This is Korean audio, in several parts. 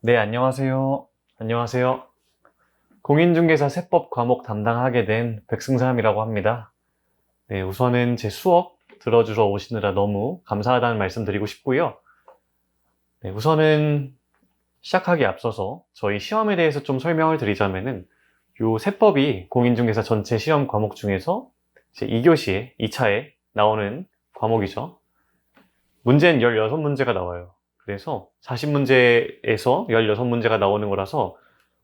네, 안녕하세요. 안녕하세요. 공인중개사 세법 과목 담당하게 된 백승삼이라고 합니다. 네, 우선은 제 수업 들어주러 오시느라 너무 감사하다는 말씀 드리고 싶고요. 네, 우선은 시작하기에 앞서서 저희 시험에 대해서 좀 설명을 드리자면은 요 세법이 공인중개사 전체 시험 과목 중에서 제 2교시에 2차에 나오는 과목이죠. 문제는 16문제가 나와요. 그래서 40문제에서 16문제가 나오는 거라서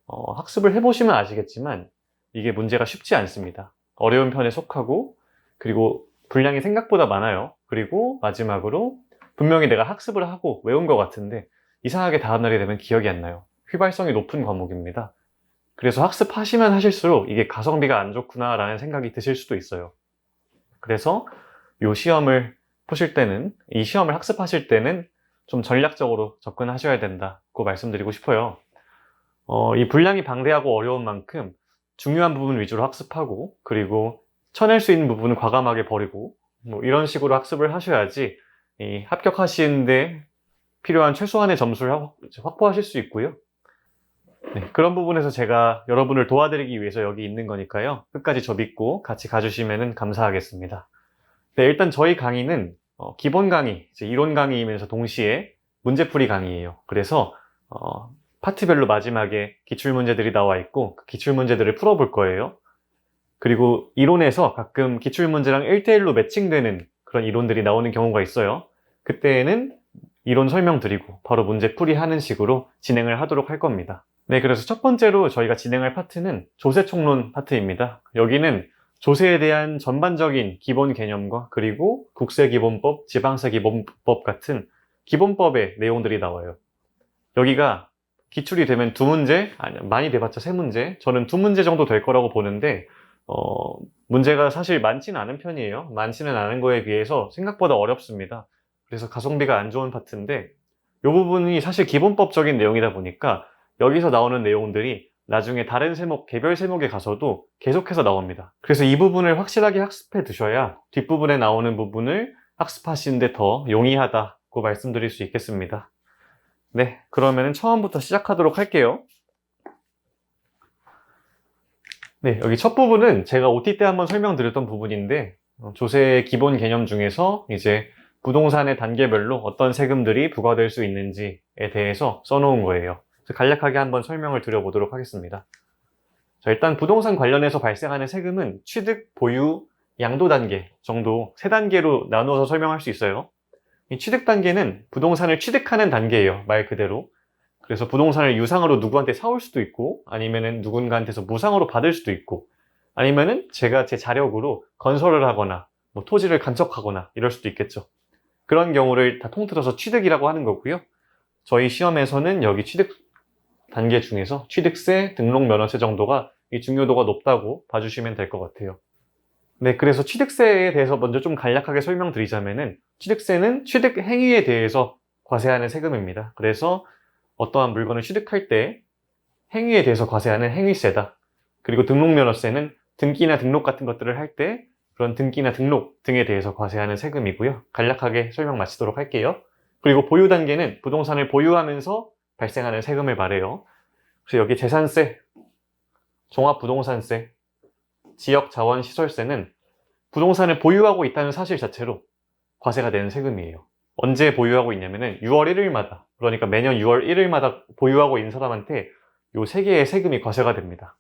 학습을 해보시면 아시겠지만 이게 문제가 쉽지 않습니다. 어려운 편에 속하고 그리고 분량이 생각보다 많아요. 그리고 마지막으로 분명히 내가 학습을 하고 외운 것 같은데 이상하게 다음날이 되면 기억이 안 나요. 휘발성이 높은 과목입니다. 그래서 학습하시면 하실수록 이게 가성비가 안 좋구나 라는 생각이 드실 수도 있어요. 그래서 이 시험을 보실 때는, 이 시험을 학습하실 때는 좀 전략적으로 접근하셔야 된다고 말씀드리고 싶어요. 이 분량이 방대하고 어려운 만큼 중요한 부분 위주로 학습하고 그리고 쳐낼 수 있는 부분은 과감하게 버리고 뭐 이런 식으로 학습을 하셔야지 합격하시는데 필요한 최소한의 점수를 확보하실 수 있고요. 네, 그런 부분에서 제가 여러분을 도와드리기 위해서 여기 있는 거니까요. 끝까지 저 믿고 같이 가주시면 감사하겠습니다. 네, 일단 저희 강의는 기본 강의, 이제 이론 강의이면서 동시에 문제풀이 강의예요. 그래서 파트별로 마지막에 기출문제들이 나와 있고 그 기출문제들을 풀어볼 거예요. 그리고 이론에서 가끔 기출문제랑 1대1로 매칭되는 그런 이론들이 나오는 경우가 있어요. 그때는 이론 설명드리고 바로 문제풀이 하는 식으로 진행을 하도록 할 겁니다. 네, 그래서 첫 번째로 저희가 진행할 파트는 조세총론 파트입니다. 여기는 조세에 대한 전반적인 기본 개념과 그리고 국세기본법, 지방세기본법 같은 기본법의 내용들이 나와요. 여기가 기출이 되면 두 문제, 아니 많이 돼봤자 세 문제, 저는 두 문제 정도 될 거라고 보는데 문제가 사실 많지는 않은 편이에요. 많지는 않은 거에 비해서 생각보다 어렵습니다. 그래서 가성비가 안 좋은 파트인데 이 부분이 사실 기본법적인 내용이다 보니까 여기서 나오는 내용들이 나중에 다른 세목, 개별 세목에 가서도 계속해서 나옵니다. 그래서 이 부분을 확실하게 학습해 두셔야 뒷부분에 나오는 부분을 학습하시는데 더 용이하다고 말씀드릴 수 있겠습니다. 네, 그러면 처음부터 시작하도록 할게요. 네, 여기 첫 부분은 제가 OT 때 한번 설명드렸던 부분인데 조세의 기본 개념 중에서 이제 부동산의 단계별로 어떤 세금들이 부과될 수 있는지에 대해서 써놓은 거예요. 그래서 간략하게 한번 설명을 드려보도록 하겠습니다. 자, 일단 부동산 관련해서 발생하는 세금은 취득, 보유, 양도 단계 정도 세 단계로 나누어서 설명할 수 있어요. 이 취득 단계는 부동산을 취득하는 단계예요, 말 그대로. 그래서 부동산을 유상으로 누구한테 사올 수도 있고 아니면은 누군가한테서 무상으로 받을 수도 있고 아니면은 제가 제 자력으로 건설을 하거나 뭐 토지를 간척하거나 이럴 수도 있겠죠. 그런 경우를 다 통틀어서 취득이라고 하는 거고요. 저희 시험에서는 여기 취득 단계 중에서 취득세, 등록면허세 정도가 이 중요도가 높다고 봐주시면 될 것 같아요. 네, 그래서 취득세에 대해서 먼저 좀 간략하게 설명드리자면은 취득세는 취득 행위에 대해서 과세하는 세금입니다. 그래서 어떠한 물건을 취득할 때 행위에 대해서 과세하는 행위세다. 그리고 등록면허세는 등기나 등록 같은 것들을 할 때 그런 등기나 등록 등에 대해서 과세하는 세금이고요. 간략하게 설명 마치도록 할게요. 그리고 보유 단계는 부동산을 보유하면서 발생하는 세금을 말해요. 그래서 여기 재산세, 종합부동산세, 지역자원시설세는 부동산을 보유하고 있다는 사실 자체로 과세가 되는 세금이에요. 언제 보유하고 있냐면은 6월 1일마다, 그러니까 매년 6월 1일마다 보유하고 있는 사람한테 요 세 개의 세금이 과세가 됩니다.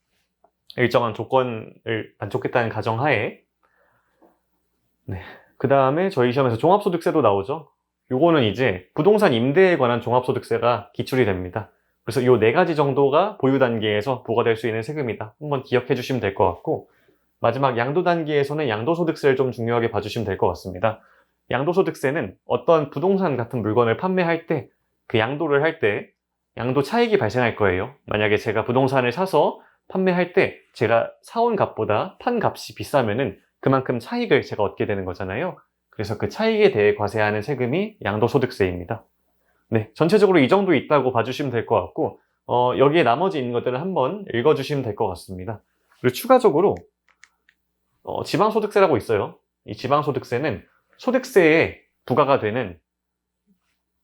일정한 조건을 만족했다는 가정하에. 네. 그 다음에 저희 시험에서 종합소득세도 나오죠. 요거는 이제 부동산 임대에 관한 종합소득세가 기출이 됩니다. 그래서 요 네 가지 정도가 보유 단계에서 부과될 수 있는 세금이다. 한번 기억해 주시면 될 것 같고, 마지막 양도 단계에서는 양도소득세를 좀 중요하게 봐주시면 될 것 같습니다. 양도소득세는 어떤 부동산 같은 물건을 판매할 때, 그 양도를 할 때 양도 차익이 발생할 거예요. 만약에 제가 부동산을 사서 판매할 때 제가 사온 값보다 판 값이 비싸면은 그만큼 차익을 제가 얻게 되는 거잖아요. 그래서 그 차익에 대해 과세하는 세금이 양도소득세입니다. 네, 전체적으로 이 정도 있다고 봐주시면 될 것 같고, 여기에 나머지 있는 것들을 한번 읽어주시면 될 것 같습니다. 그리고 추가적으로 지방소득세라고 있어요. 이 지방소득세는 소득세에 부과가 되는,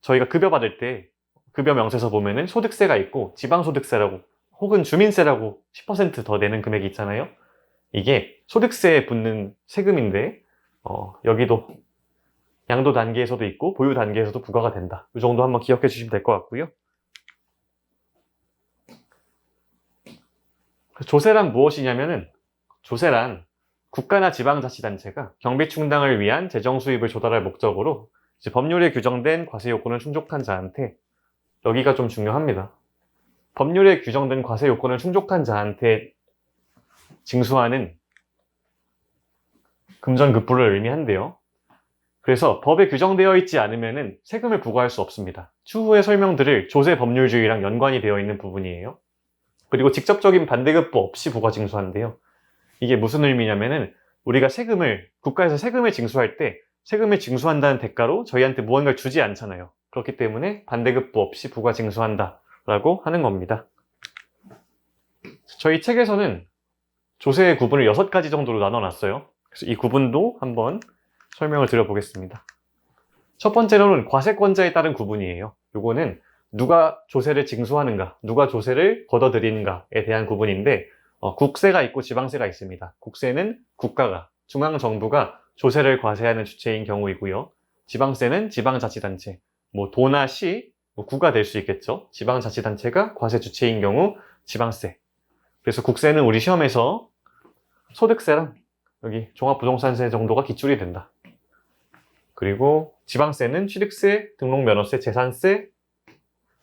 저희가 급여 받을 때 급여 명세서 보면은 소득세가 있고 지방소득세라고 혹은 주민세라고 10% 더 내는 금액이 있잖아요. 이게 소득세에 붙는 세금인데 여기도 양도 단계에서도 있고 보유 단계에서도 부과가 된다. 이 정도 한번 기억해 주시면 될 것 같고요. 조세란 무엇이냐면은 조세란 국가나 지방자치단체가 경비 충당을 위한 재정 수입을 조달할 목적으로 이제 법률에 규정된 과세 요건을 충족한 자한테, 여기가 좀 중요합니다. 법률에 규정된 과세 요건을 충족한 자한테 징수하는 금전급부를 의미한대요. 그래서 법에 규정되어 있지 않으면은 세금을 부과할 수 없습니다. 추후에 설명드릴 조세 법률주의랑 연관이 되어 있는 부분이에요. 그리고 직접적인 반대급부 없이 부과 징수한대요. 이게 무슨 의미냐면은 우리가 국가에서 세금을 징수할 때 세금을 징수한다는 대가로 저희한테 무언가를 주지 않잖아요. 그렇기 때문에 반대급부 없이 부과 징수한다 라고 하는 겁니다. 저희 책에서는 조세의 구분을 6가지 정도로 나눠놨어요. 그래서 이 구분도 한번 설명을 드려보겠습니다. 첫 번째로는 과세권자에 따른 구분이에요. 요거는 누가 조세를 징수하는가, 누가 조세를 걷어들이는가에 대한 구분인데 국세가 있고 지방세가 있습니다. 국세는 국가가, 중앙정부가 조세를 과세하는 주체인 경우이고요. 지방세는 지방자치단체, 도나 시, 구가 될 수 있겠죠. 지방자치단체가 과세 주체인 경우 지방세. 그래서 국세는 우리 시험에서 소득세랑 여기 종합부동산세 정도가 기출이 된다. 그리고 지방세는 취득세, 등록면허세, 재산세,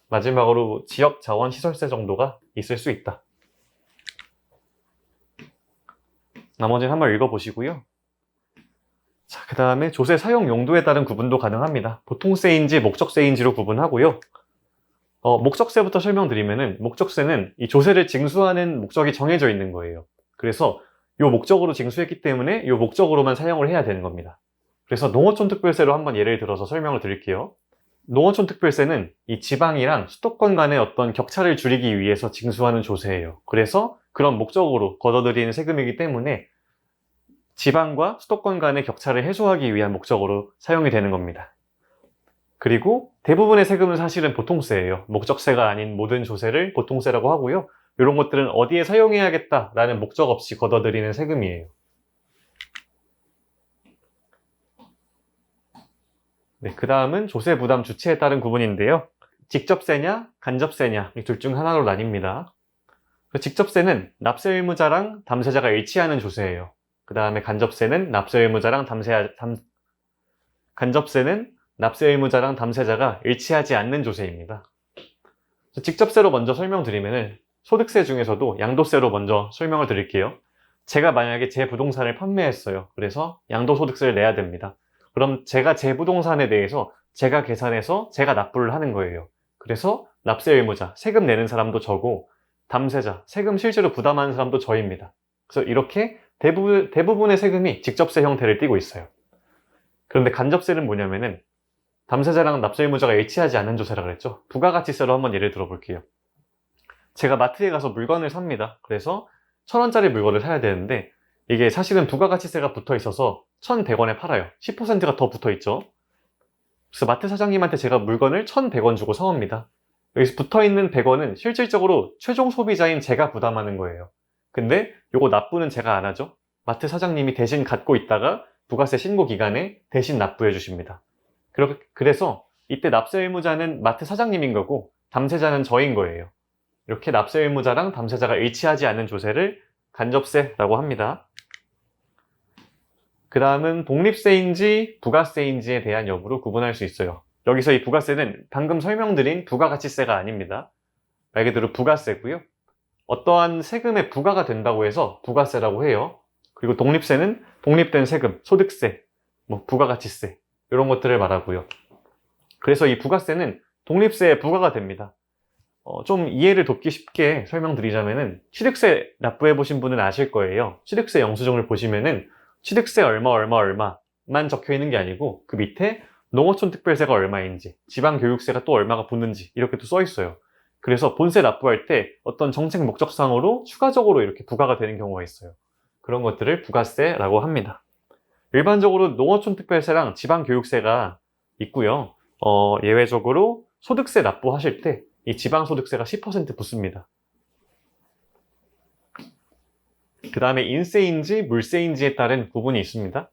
마지막으로 지역자원시설세 정도가 있을 수 있다. 나머지는 한번 읽어보시고요. 자, 그 다음에 조세 사용 용도에 따른 구분도 가능합니다. 보통세인지 목적세인지로 구분하고요. 목적세부터 설명드리면은 목적세는 이 조세를 징수하는 목적이 정해져 있는 거예요. 그래서 이 목적으로 징수했기 때문에 이 목적으로만 사용을 해야 되는 겁니다. 그래서 농어촌특별세로 한번 예를 들어서 설명을 드릴게요. 농어촌특별세는 이 지방이랑 수도권 간의 어떤 격차를 줄이기 위해서 징수하는 조세예요. 그래서 그런 목적으로 걷어들이는 세금이기 때문에 지방과 수도권 간의 격차를 해소하기 위한 목적으로 사용이 되는 겁니다. 그리고 대부분의 세금은 사실은 보통세예요. 목적세가 아닌 모든 조세를 보통세라고 하고요. 이런 것들은 어디에 사용해야겠다라는 목적 없이 걷어들이는 세금이에요. 네, 그 다음은 조세 부담 주체에 따른 구분인데요. 직접세냐 간접세냐 이 둘 중 하나로 나뉩니다. 직접세는 납세 의무자랑 담세자가 일치하는 조세예요. 그 다음에 간접세는 납세 의무자랑 담세자가 일치하지 않는 조세입니다. 직접세로 먼저 설명드리면은 소득세 중에서도 양도세로 먼저 설명을 드릴게요. 제가 만약에 제 부동산을 판매했어요. 그래서 양도소득세를 내야 됩니다. 그럼 제가 제 부동산에 대해서 제가 계산해서 제가 납부를 하는 거예요. 그래서 납세 의무자, 세금 내는 사람도 저고 담세자, 세금 실제로 부담하는 사람도 저입니다. 그래서 이렇게 대부분의 세금이 직접세 형태를 띠고 있어요. 그런데 간접세는 뭐냐면은 담세자랑 납세 의무자가 일치하지 않는 조세라고 그랬죠. 부가가치세로 한번 예를 들어 볼게요. 제가 마트에 가서 물건을 삽니다. 그래서 1,000원짜리 물건을 사야 되는데 이게 사실은 부가가치세가 붙어 있어서 1,100원에 팔아요. 10%가 더 붙어 있죠. 그래서 마트 사장님한테 제가 물건을 1,100원 주고 사옵니다. 여기서 붙어 있는 100원은 실질적으로 최종 소비자인 제가 부담하는 거예요. 근데 요거 납부는 제가 안 하죠. 마트 사장님이 대신 갖고 있다가 부가세 신고 기간에 대신 납부해 주십니다. 그래서 이때 납세 의무자는 마트 사장님인 거고 담세자는 저인 거예요. 이렇게 납세 의무자랑 담세자가 일치하지 않는 조세를 간접세라고 합니다. 그 다음은 독립세인지 부가세인지에 대한 여부로 구분할 수 있어요. 여기서 이 부가세는 방금 설명드린 부가가치세가 아닙니다. 말 그대로 부가세고요. 어떠한 세금에 부과가 된다고 해서 부가세라고 해요. 그리고 독립세는 독립된 세금, 소득세, 부가가치세 이런 것들을 말하고요. 그래서 이 부가세는 독립세에 부과가 됩니다. 좀 이해를 돕기 쉽게 설명드리자면은 취득세 납부해 보신 분은 아실 거예요. 취득세 영수증을 보시면은 취득세 얼마만 적혀 있는 게 아니고 그 밑에 농어촌 특별세가 얼마인지, 지방교육세가 또 얼마가 붙는지 이렇게 또 써 있어요. 그래서 본세 납부할 때 어떤 정책 목적상으로 추가적으로 이렇게 부과가 되는 경우가 있어요. 그런 것들을 부가세라고 합니다. 일반적으로 농어촌 특별세랑 지방교육세가 있고요. 예외적으로 소득세 납부하실 때 이 지방소득세가 10% 붙습니다. 그 다음에 인세인지 물세인지에 따른 구분이 있습니다.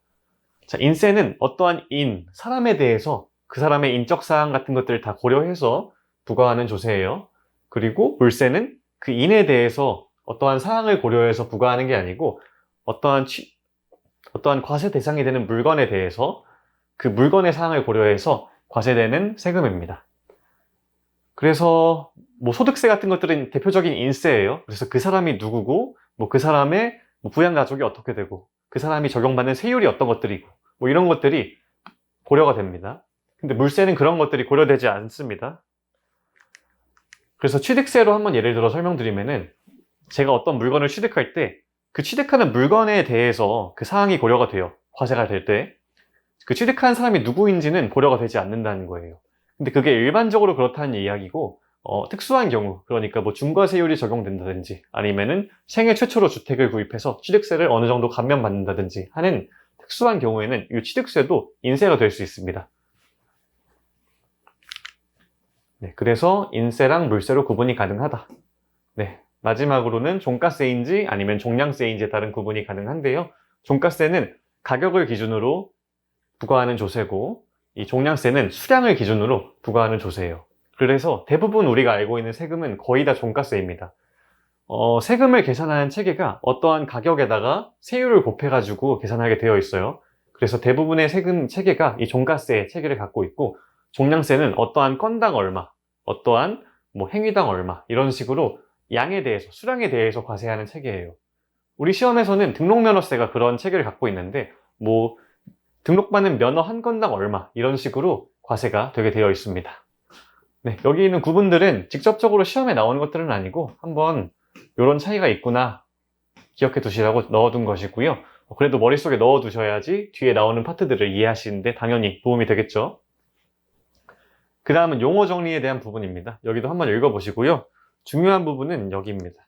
자, 인세는 어떠한 사람에 대해서 그 사람의 인적 사항 같은 것들을 다 고려해서 부과하는 조세예요. 그리고 물세는 그 인에 대해서 어떠한 사항을 고려해서 부과하는 게 아니고 어떠한 과세 대상이 되는 물건에 대해서 그 물건의 사항을 고려해서 과세되는 세금입니다. 그래서 뭐 소득세 같은 것들은 대표적인 인세예요. 그래서 그 사람이 누구고 그 사람의 부양 가족이 어떻게 되고 그 사람이 적용받는 세율이 어떤 것들이고 이런 것들이 고려가 됩니다. 근데 물세는 그런 것들이 고려되지 않습니다. 그래서 취득세로 한번 예를 들어 설명드리면은 제가 어떤 물건을 취득할 때 그 취득하는 물건에 대해서 그 사항이 고려가 돼요. 과세가 될 때. 그 취득한 사람이 누구인지는 고려가 되지 않는다는 거예요. 근데 그게 일반적으로 그렇다는 이야기고 특수한 경우, 그러니까 뭐 중과세율이 적용된다든지 아니면은 생애 최초로 주택을 구입해서 취득세를 어느 정도 감면받는다든지 하는 특수한 경우에는 이 취득세도 인세가 될 수 있습니다. 네, 그래서 인세랑 물세로 구분이 가능하다. 네, 마지막으로는 종가세인지 아니면 종량세인지에 따른 구분이 가능한데요. 종가세는 가격을 기준으로 부과하는 조세고 이 종량세는 수량을 기준으로 부과하는 조세예요. 그래서 대부분 우리가 알고 있는 세금은 거의 다 종가세입니다. 세금을 계산하는 체계가 어떠한 가격에다가 세율을 곱해가지고 계산하게 되어 있어요. 그래서 대부분의 세금 체계가 이 종가세 체계를 갖고 있고 종량세는 어떠한 건당 얼마, 어떠한 행위당 얼마 이런 식으로 양에 대해서, 수량에 대해서 과세하는 체계예요. 우리 시험에서는 등록면허세가 그런 체계를 갖고 있는데 등록받는 면허 한 건당 얼마 이런 식으로 과세가 되게 되어 있습니다. 네, 여기 있는 구분들은 직접적으로 시험에 나오는 것들은 아니고 한번 이런 차이가 있구나 기억해 두시라고 넣어둔 것이고요. 그래도 머릿속에 넣어두셔야지 뒤에 나오는 파트들을 이해하시는데 당연히 도움이 되겠죠. 그 다음은 용어 정리에 대한 부분입니다. 여기도 한번 읽어보시고요. 중요한 부분은 여기입니다.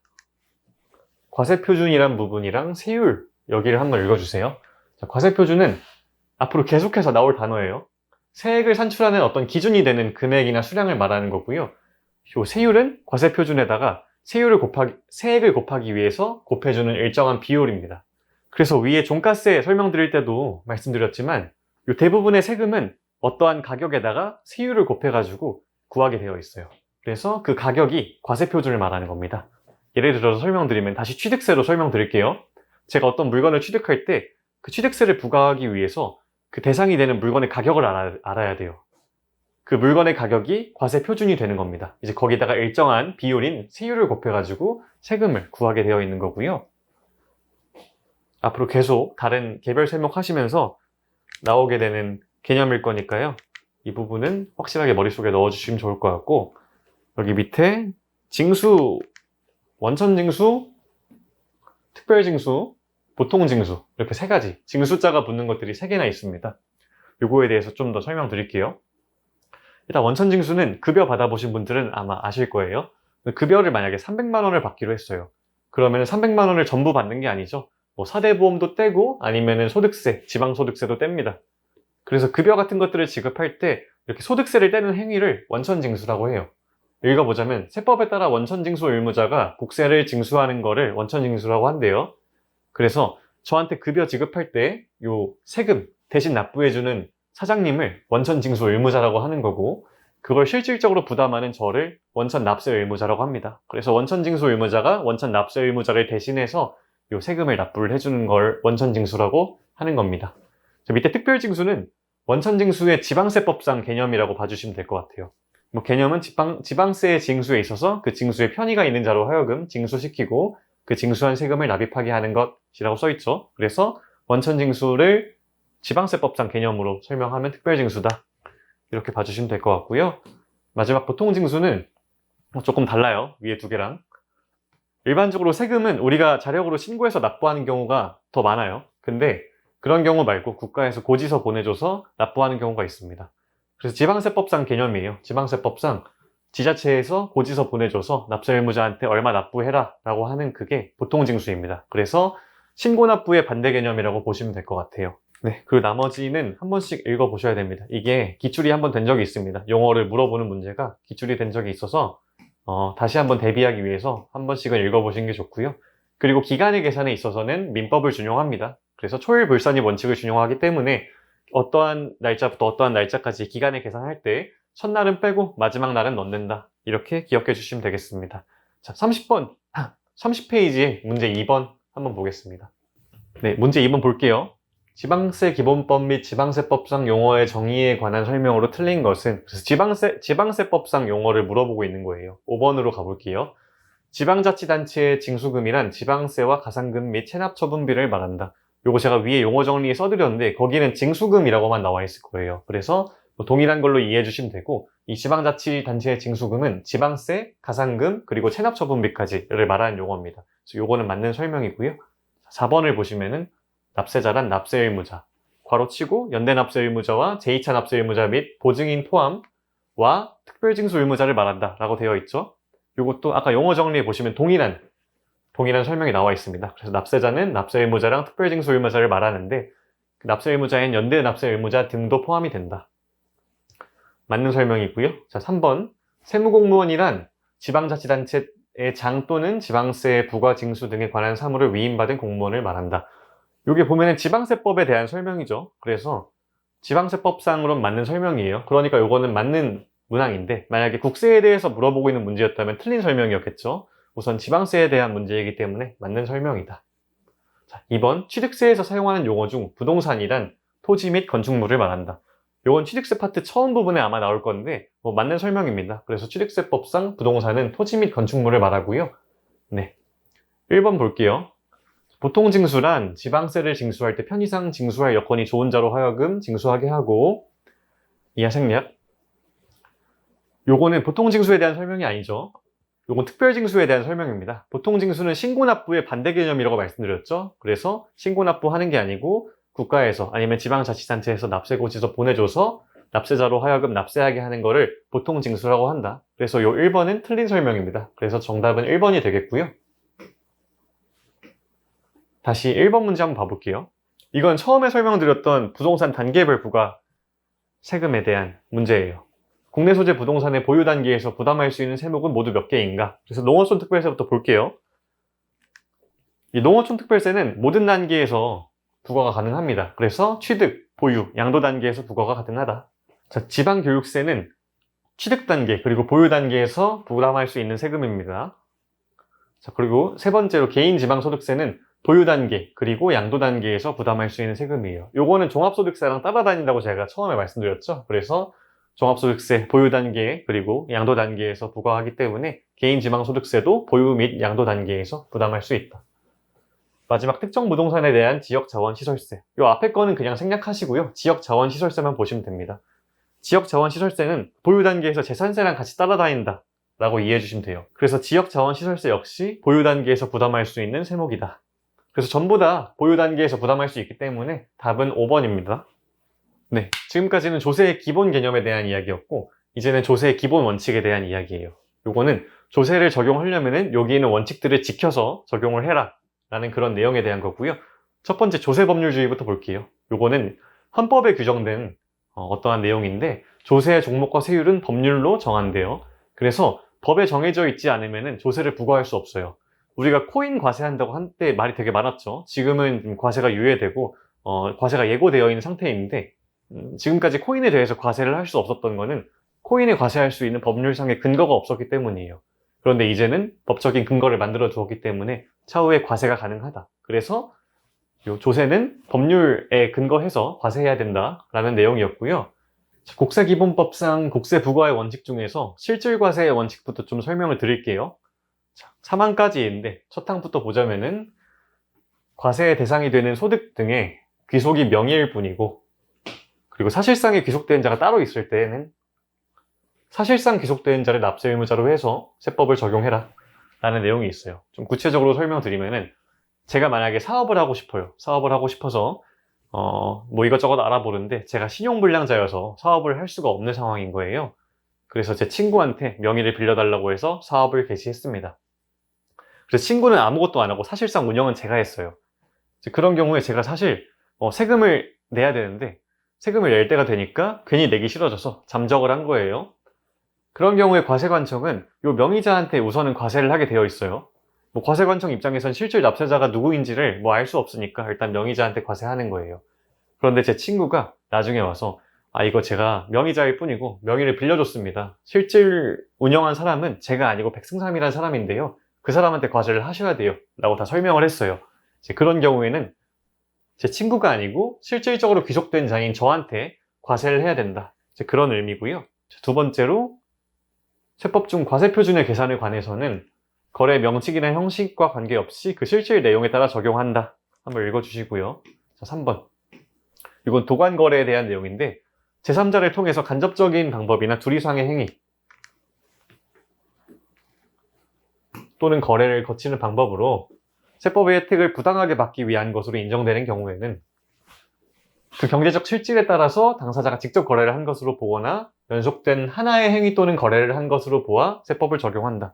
과세표준이란 부분이랑 세율 여기를 한번 읽어주세요. 자, 과세표준은 앞으로 계속해서 나올 단어예요. 세액을 산출하는 어떤 기준이 되는 금액이나 수량을 말하는 거고요. 이 세율은 과세표준에다가 세액을 곱하기 위해서 곱해주는 일정한 비율입니다. 그래서 위에 종가세 설명드릴 때도 말씀드렸지만 이 대부분의 세금은 어떠한 가격에다가 세율을 곱해가지고 구하게 되어 있어요. 그래서 그 가격이 과세표준을 말하는 겁니다. 예를 들어서 설명드리면 다시 취득세로 설명드릴게요. 제가 어떤 물건을 취득할 때 그 취득세를 부과하기 위해서 그 대상이 되는 물건의 가격을 알아야 돼요. 그 물건의 가격이 과세표준이 되는 겁니다. 이제 거기다가 일정한 비율인 세율을 곱해가지고 세금을 구하게 되어 있는 거고요. 앞으로 계속 다른 개별 설명하시면서 나오게 되는 개념일 거니까요. 이 부분은 확실하게 머릿속에 넣어주시면 좋을 것 같고 여기 밑에 징수, 원천징수, 특별징수, 보통징수 이렇게 세 가지 징수자가 붙는 것들이 3개나 있습니다. 요거에 대해서 좀 더 설명드릴게요. 일단 원천징수는 급여 받아보신 분들은 아마 아실 거예요. 급여를 만약에 300만 원을 받기로 했어요. 그러면 300만 원을 전부 받는 게 아니죠. 사대보험도 떼고 아니면은 소득세, 지방소득세도 뗍니다. 그래서 급여 같은 것들을 지급할 때 이렇게 소득세를 떼는 행위를 원천징수라고 해요. 읽어보자면 세법에 따라 원천징수 의무자가 국세를 징수하는 거를 원천징수라고 한대요. 그래서 저한테 급여 지급할 때 요 세금 대신 납부해주는 사장님을 원천징수 의무자라고 하는 거고 그걸 실질적으로 부담하는 저를 원천납세 의무자라고 합니다. 그래서 원천징수 의무자가 원천납세 의무자를 대신해서 요 세금을 납부를 해주는 걸 원천징수라고 하는 겁니다. 밑에 특별징수는 원천징수의 지방세법상 개념이라고 봐주시면 될 것 같아요. 개념은 지방세의 징수에 있어서 그 징수에 편의가 있는 자로 하여금 징수시키고 그 징수한 세금을 납입하게 하는 것이라고 써있죠. 그래서 원천징수를 지방세법상 개념으로 설명하면 특별징수다. 이렇게 봐주시면 될 것 같고요. 마지막 보통징수는 조금 달라요. 위에 두 개랑. 일반적으로 세금은 우리가 자력으로 신고해서 납부하는 경우가 더 많아요. 근데 그런 경우 말고 국가에서 고지서 보내줘서 납부하는 경우가 있습니다. 그래서 지방세법상 개념이에요. 지방세법상 지자체에서 고지서 보내줘서 납세 의무자한테 얼마 납부해라 라고 하는 그게 보통징수입니다. 그래서 신고납부의 반대 개념이라고 보시면 될 것 같아요. 네, 그 나머지는 한 번씩 읽어보셔야 됩니다. 이게 기출이 한 번 된 적이 있습니다. 용어를 물어보는 문제가 기출이 된 적이 있어서 다시 한번 대비하기 위해서 한 번씩은 읽어보시는 게 좋고요. 그리고 기간의 계산에 있어서는 민법을 준용합니다. 그래서 초일불산입 원칙을 준용하기 때문에 어떠한 날짜부터 어떠한 날짜까지 기간의 계산할 때 첫날은 빼고 마지막 날은 넣는다. 이렇게 기억해 주시면 되겠습니다. 자, 30번, 30페이지에 문제 2번 한번 보겠습니다. 네, 문제 2번 볼게요. 지방세 기본법 및 지방세법상 용어의 정의에 관한 설명으로 틀린 것은, 그래서 지방세법상 용어를 물어보고 있는 거예요. 5번으로 가볼게요. 지방자치단체의 징수금이란 지방세와 가산금 및 체납처분비를 말한다. 요거 제가 위에 용어 정리에 써드렸는데 거기는 징수금이라고만 나와 있을 거예요. 그래서 뭐 동일한 걸로 이해해 주시면 되고, 이 지방자치단체의 징수금은 지방세, 가산금, 그리고 체납처분비까지를 말하는 용어입니다. 그래서 요거는 맞는 설명이고요. 4번을 보시면은 납세자란 납세의무자, 괄호치고 연대납세의무자와 제2차 납세의무자 및 보증인 포함과 특별징수의무자를 말한다 라고 되어 있죠. 요것도 아까 용어 정리에 보시면 동일한 설명이 나와 있습니다. 그래서 납세자는 납세의무자랑 특별징수의무자를 말하는데 납세의무자엔 연대납세의무자 등도 포함이 된다. 맞는 설명이고요. 자, 3번 세무공무원이란 지방자치단체의 장 또는 지방세 부과 징수 등에 관한 사무를 위임받은 공무원을 말한다. 여기 보면은 지방세법에 대한 설명이죠. 그래서 지방세법상으로는 맞는 설명이에요. 그러니까 요거는 맞는 문항인데 만약에 국세에 대해서 물어보고 있는 문제였다면 틀린 설명이었겠죠. 우선 지방세에 대한 문제이기 때문에 맞는 설명이다. 자, 2번 취득세에서 사용하는 용어 중 부동산이란 토지 및 건축물을 말한다. 요건 취득세 파트 처음 부분에 아마 나올 건데 맞는 설명입니다. 그래서 취득세법상 부동산은 토지 및 건축물을 말하고요. 네, 1번 볼게요. 보통징수란 지방세를 징수할 때 편의상 징수할 여건이 좋은 자로 하여금 징수하게 하고, 이하 생략. 요거는 보통징수에 대한 설명이 아니죠. 요건 특별징수에 대한 설명입니다. 보통징수는 신고납부의 반대 개념이라고 말씀드렸죠. 그래서 신고납부하는 게 아니고 국가에서 아니면 지방자치단체에서 납세고지서 보내줘서 납세자로 하여금 납세하게 하는 거를 보통징수라고 한다. 그래서 요 1번은 틀린 설명입니다. 그래서 정답은 1번이 되겠고요. 다시 1번 문제 한번 봐볼게요. 이건 처음에 설명드렸던 부동산 단계별 부과 세금에 대한 문제예요. 국내 소재 부동산의 보유 단계에서 부담할 수 있는 세목은 모두 몇 개인가? 그래서 농어촌 특별세부터 볼게요. 이 농어촌 특별세는 모든 단계에서 부과가 가능합니다. 그래서 취득, 보유, 양도 단계에서 부과가 가능하다. 자, 지방교육세는 취득 단계 그리고 보유 단계에서 부담할 수 있는 세금입니다. 자, 그리고 세 번째로 개인지방소득세는 보유 단계 그리고 양도 단계에서 부담할 수 있는 세금이에요. 요거는 종합소득세랑 따라다닌다고 제가 처음에 말씀드렸죠. 그래서 종합소득세 보유 단계 그리고 양도 단계에서 부과하기 때문에 개인지방소득세도 보유 및 양도 단계에서 부담할 수 있다. 마지막 특정 부동산에 대한 지역자원시설세. 요 앞에 거는 그냥 생략하시고요. 지역자원시설세만 보시면 됩니다. 지역자원시설세는 보유 단계에서 재산세랑 같이 따라다닌다 라고 이해해 주시면 돼요. 그래서 지역자원시설세 역시 보유 단계에서 부담할 수 있는 세목이다. 그래서 전부 다 보유 단계에서 부담할 수 있기 때문에 답은 5번입니다. 네, 지금까지는 조세의 기본 개념에 대한 이야기였고 이제는 조세의 기본 원칙에 대한 이야기예요. 요거는 조세를 적용하려면은 여기 있는 원칙들을 지켜서 적용을 해라 라는 그런 내용에 대한 거고요. 첫 번째 조세법률주의부터 볼게요. 요거는 헌법에 규정된 어떠한 내용인데 조세의 종목과 세율은 법률로 정한대요. 그래서 법에 정해져 있지 않으면 조세를 부과할 수 없어요. 우리가 코인 과세한다고 한때 말이 되게 많았죠. 지금은 과세가 유예되고 과세가 예고되어 있는 상태인데 지금까지 코인에 대해서 과세를 할 수 없었던 거는 코인에 과세할 수 있는 법률상의 근거가 없었기 때문이에요. 그런데 이제는 법적인 근거를 만들어 두었기 때문에 차후에 과세가 가능하다. 그래서 요 조세는 법률에 근거해서 과세해야 된다라는 내용이었고요. 국세기본법상 국세 부과의 원칙 중에서 실질과세의 원칙부터 좀 설명을 드릴게요. 3항까지인데 첫 항부터 보자면은 과세의 대상이 되는 소득 등의 귀속이 명의일 뿐이고 그리고 사실상의 귀속된 자가 따로 있을 때에는 사실상 귀속된 자를 납세 의무자로 해서 세법을 적용해라 라는 내용이 있어요. 좀 구체적으로 설명드리면은 제가 만약에 사업을 하고 싶어요. 사업을 하고 싶어서 뭐 이것저것 알아보는데 제가 신용불량자여서 사업을 할 수가 없는 상황인 거예요. 그래서 제 친구한테 명의를 빌려달라고 해서 사업을 개시했습니다. 그래서 친구는 아무것도 안 하고 사실상 운영은 제가 했어요. 그런 경우에 제가 사실 세금을 내야 되는데 세금을 낼 때가 되니까 괜히 내기 싫어져서 잠적을 한 거예요. 그런 경우에 과세관청은 이 명의자한테 우선은 과세를 하게 되어 있어요. 뭐 과세관청 입장에선 실질 납세자가 누구인지를 뭐 알 수 없으니까 일단 명의자한테 과세하는 거예요. 그런데 제 친구가 나중에 와서 이거 제가 명의자일 뿐이고 명의를 빌려줬습니다. 실질 운영한 사람은 제가 아니고 백승삼이라는 사람인데요. 그 사람한테 과세를 하셔야 돼요. 라고 다 설명을 했어요. 이제 그런 경우에는 제 친구가 아니고 실질적으로 귀속된 자인 저한테 과세를 해야 된다. 이제 그런 의미고요. 두 번째로 세법 중 과세표준의 계산에 관해서는 거래 명칭이나 형식과 관계없이 그 실질 내용에 따라 적용한다. 한번 읽어주시고요. 자, 3번. 이건 도관거래에 대한 내용인데 제3자를 통해서 간접적인 방법이나 둘이상의 행위 또는 거래를 거치는 방법으로 세법의 혜택을 부당하게 받기 위한 것으로 인정되는 경우에는 그 경제적 실질에 따라서 당사자가 직접 거래를 한 것으로 보거나 연속된 하나의 행위 또는 거래를 한 것으로 보아 세법을 적용한다.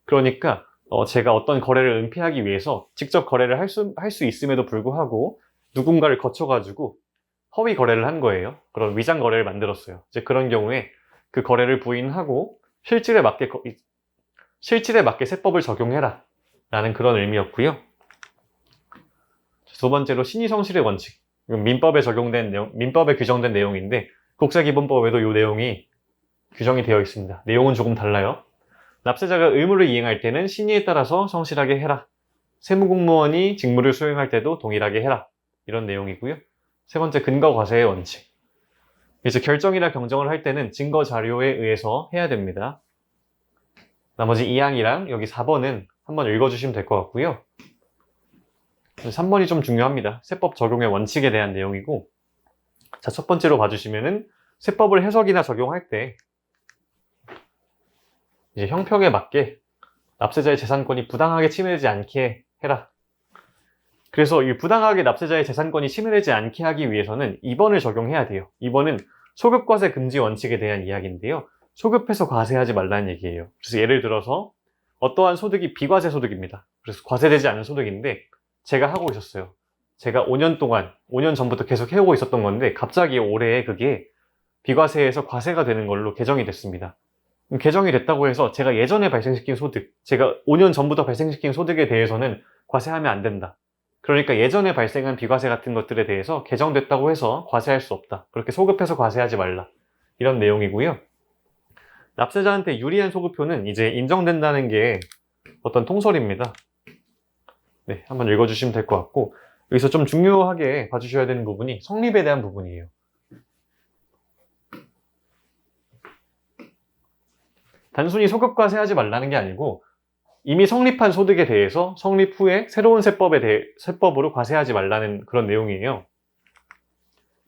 그러니까 제가 어떤 거래를 은폐하기 위해서 직접 거래를 할 수 있음에도 불구하고 누군가를 거쳐가지고 허위 거래를 한 거예요. 그런 위장 거래를 만들었어요. 이제 그런 경우에 그 거래를 부인하고 실질에 맞게 세법을 적용해라 라는 그런 의미였고요. 두 번째로 신의성실의 원칙. 민법에 규정된 내용인데 국세기본법에도 이 내용이 규정이 되어 있습니다. 내용은 조금 달라요. 납세자가 의무를 이행할 때는 신의에 따라서 성실하게 해라. 세무공무원이 직무를 수행할 때도 동일하게 해라. 이런 내용이고요. 세 번째, 근거과세의 원칙. 이제 결정이나 경정을 할 때는 증거 자료에 의해서 해야 됩니다. 나머지 2항이랑 여기 4번은 한번 읽어주시면 될 것 같고요. 3번이 좀 중요합니다. 세법 적용의 원칙에 대한 내용이고, 자, 첫 번째로 봐주시면은 세법을 해석이나 적용할 때 이제 형평에 맞게 납세자의 재산권이 부당하게 침해되지 않게 해라. 그래서 이 부당하게 납세자의 재산권이 침해되지 않게 하기 위해서는 2번을 적용해야 돼요. 2번은 소급과세 금지 원칙에 대한 이야기인데요. 소급해서 과세하지 말라는 얘기예요. 그래서 예를 들어서 어떠한 소득이 비과세 소득입니다. 그래서 과세되지 않은 소득인데 제가 하고 있었어요. 제가 5년 전부터 계속 해오고 있었던 건데 갑자기 올해 그게 비과세에서 과세가 되는 걸로 개정이 됐습니다. 개정이 됐다고 해서 제가 예전에 발생시킨 소득, 제가 5년 전부터 발생시킨 소득에 대해서는 과세하면 안 된다. 그러니까 예전에 발생한 비과세 같은 것들에 대해서 개정됐다고 해서 과세할 수 없다. 그렇게 소급해서 과세하지 말라. 이런 내용이고요. 납세자한테 유리한 소급표는 이제 인정된다는 게 어떤 통설입니다. 네, 한번 읽어주시면 될 것 같고, 여기서 좀 중요하게 봐주셔야 되는 부분이 성립에 대한 부분이에요. 단순히 소급과세하지 말라는 게 아니고 이미 성립한 소득에 대해서 성립 후에 새로운 세법으로 과세하지 말라는 그런 내용이에요.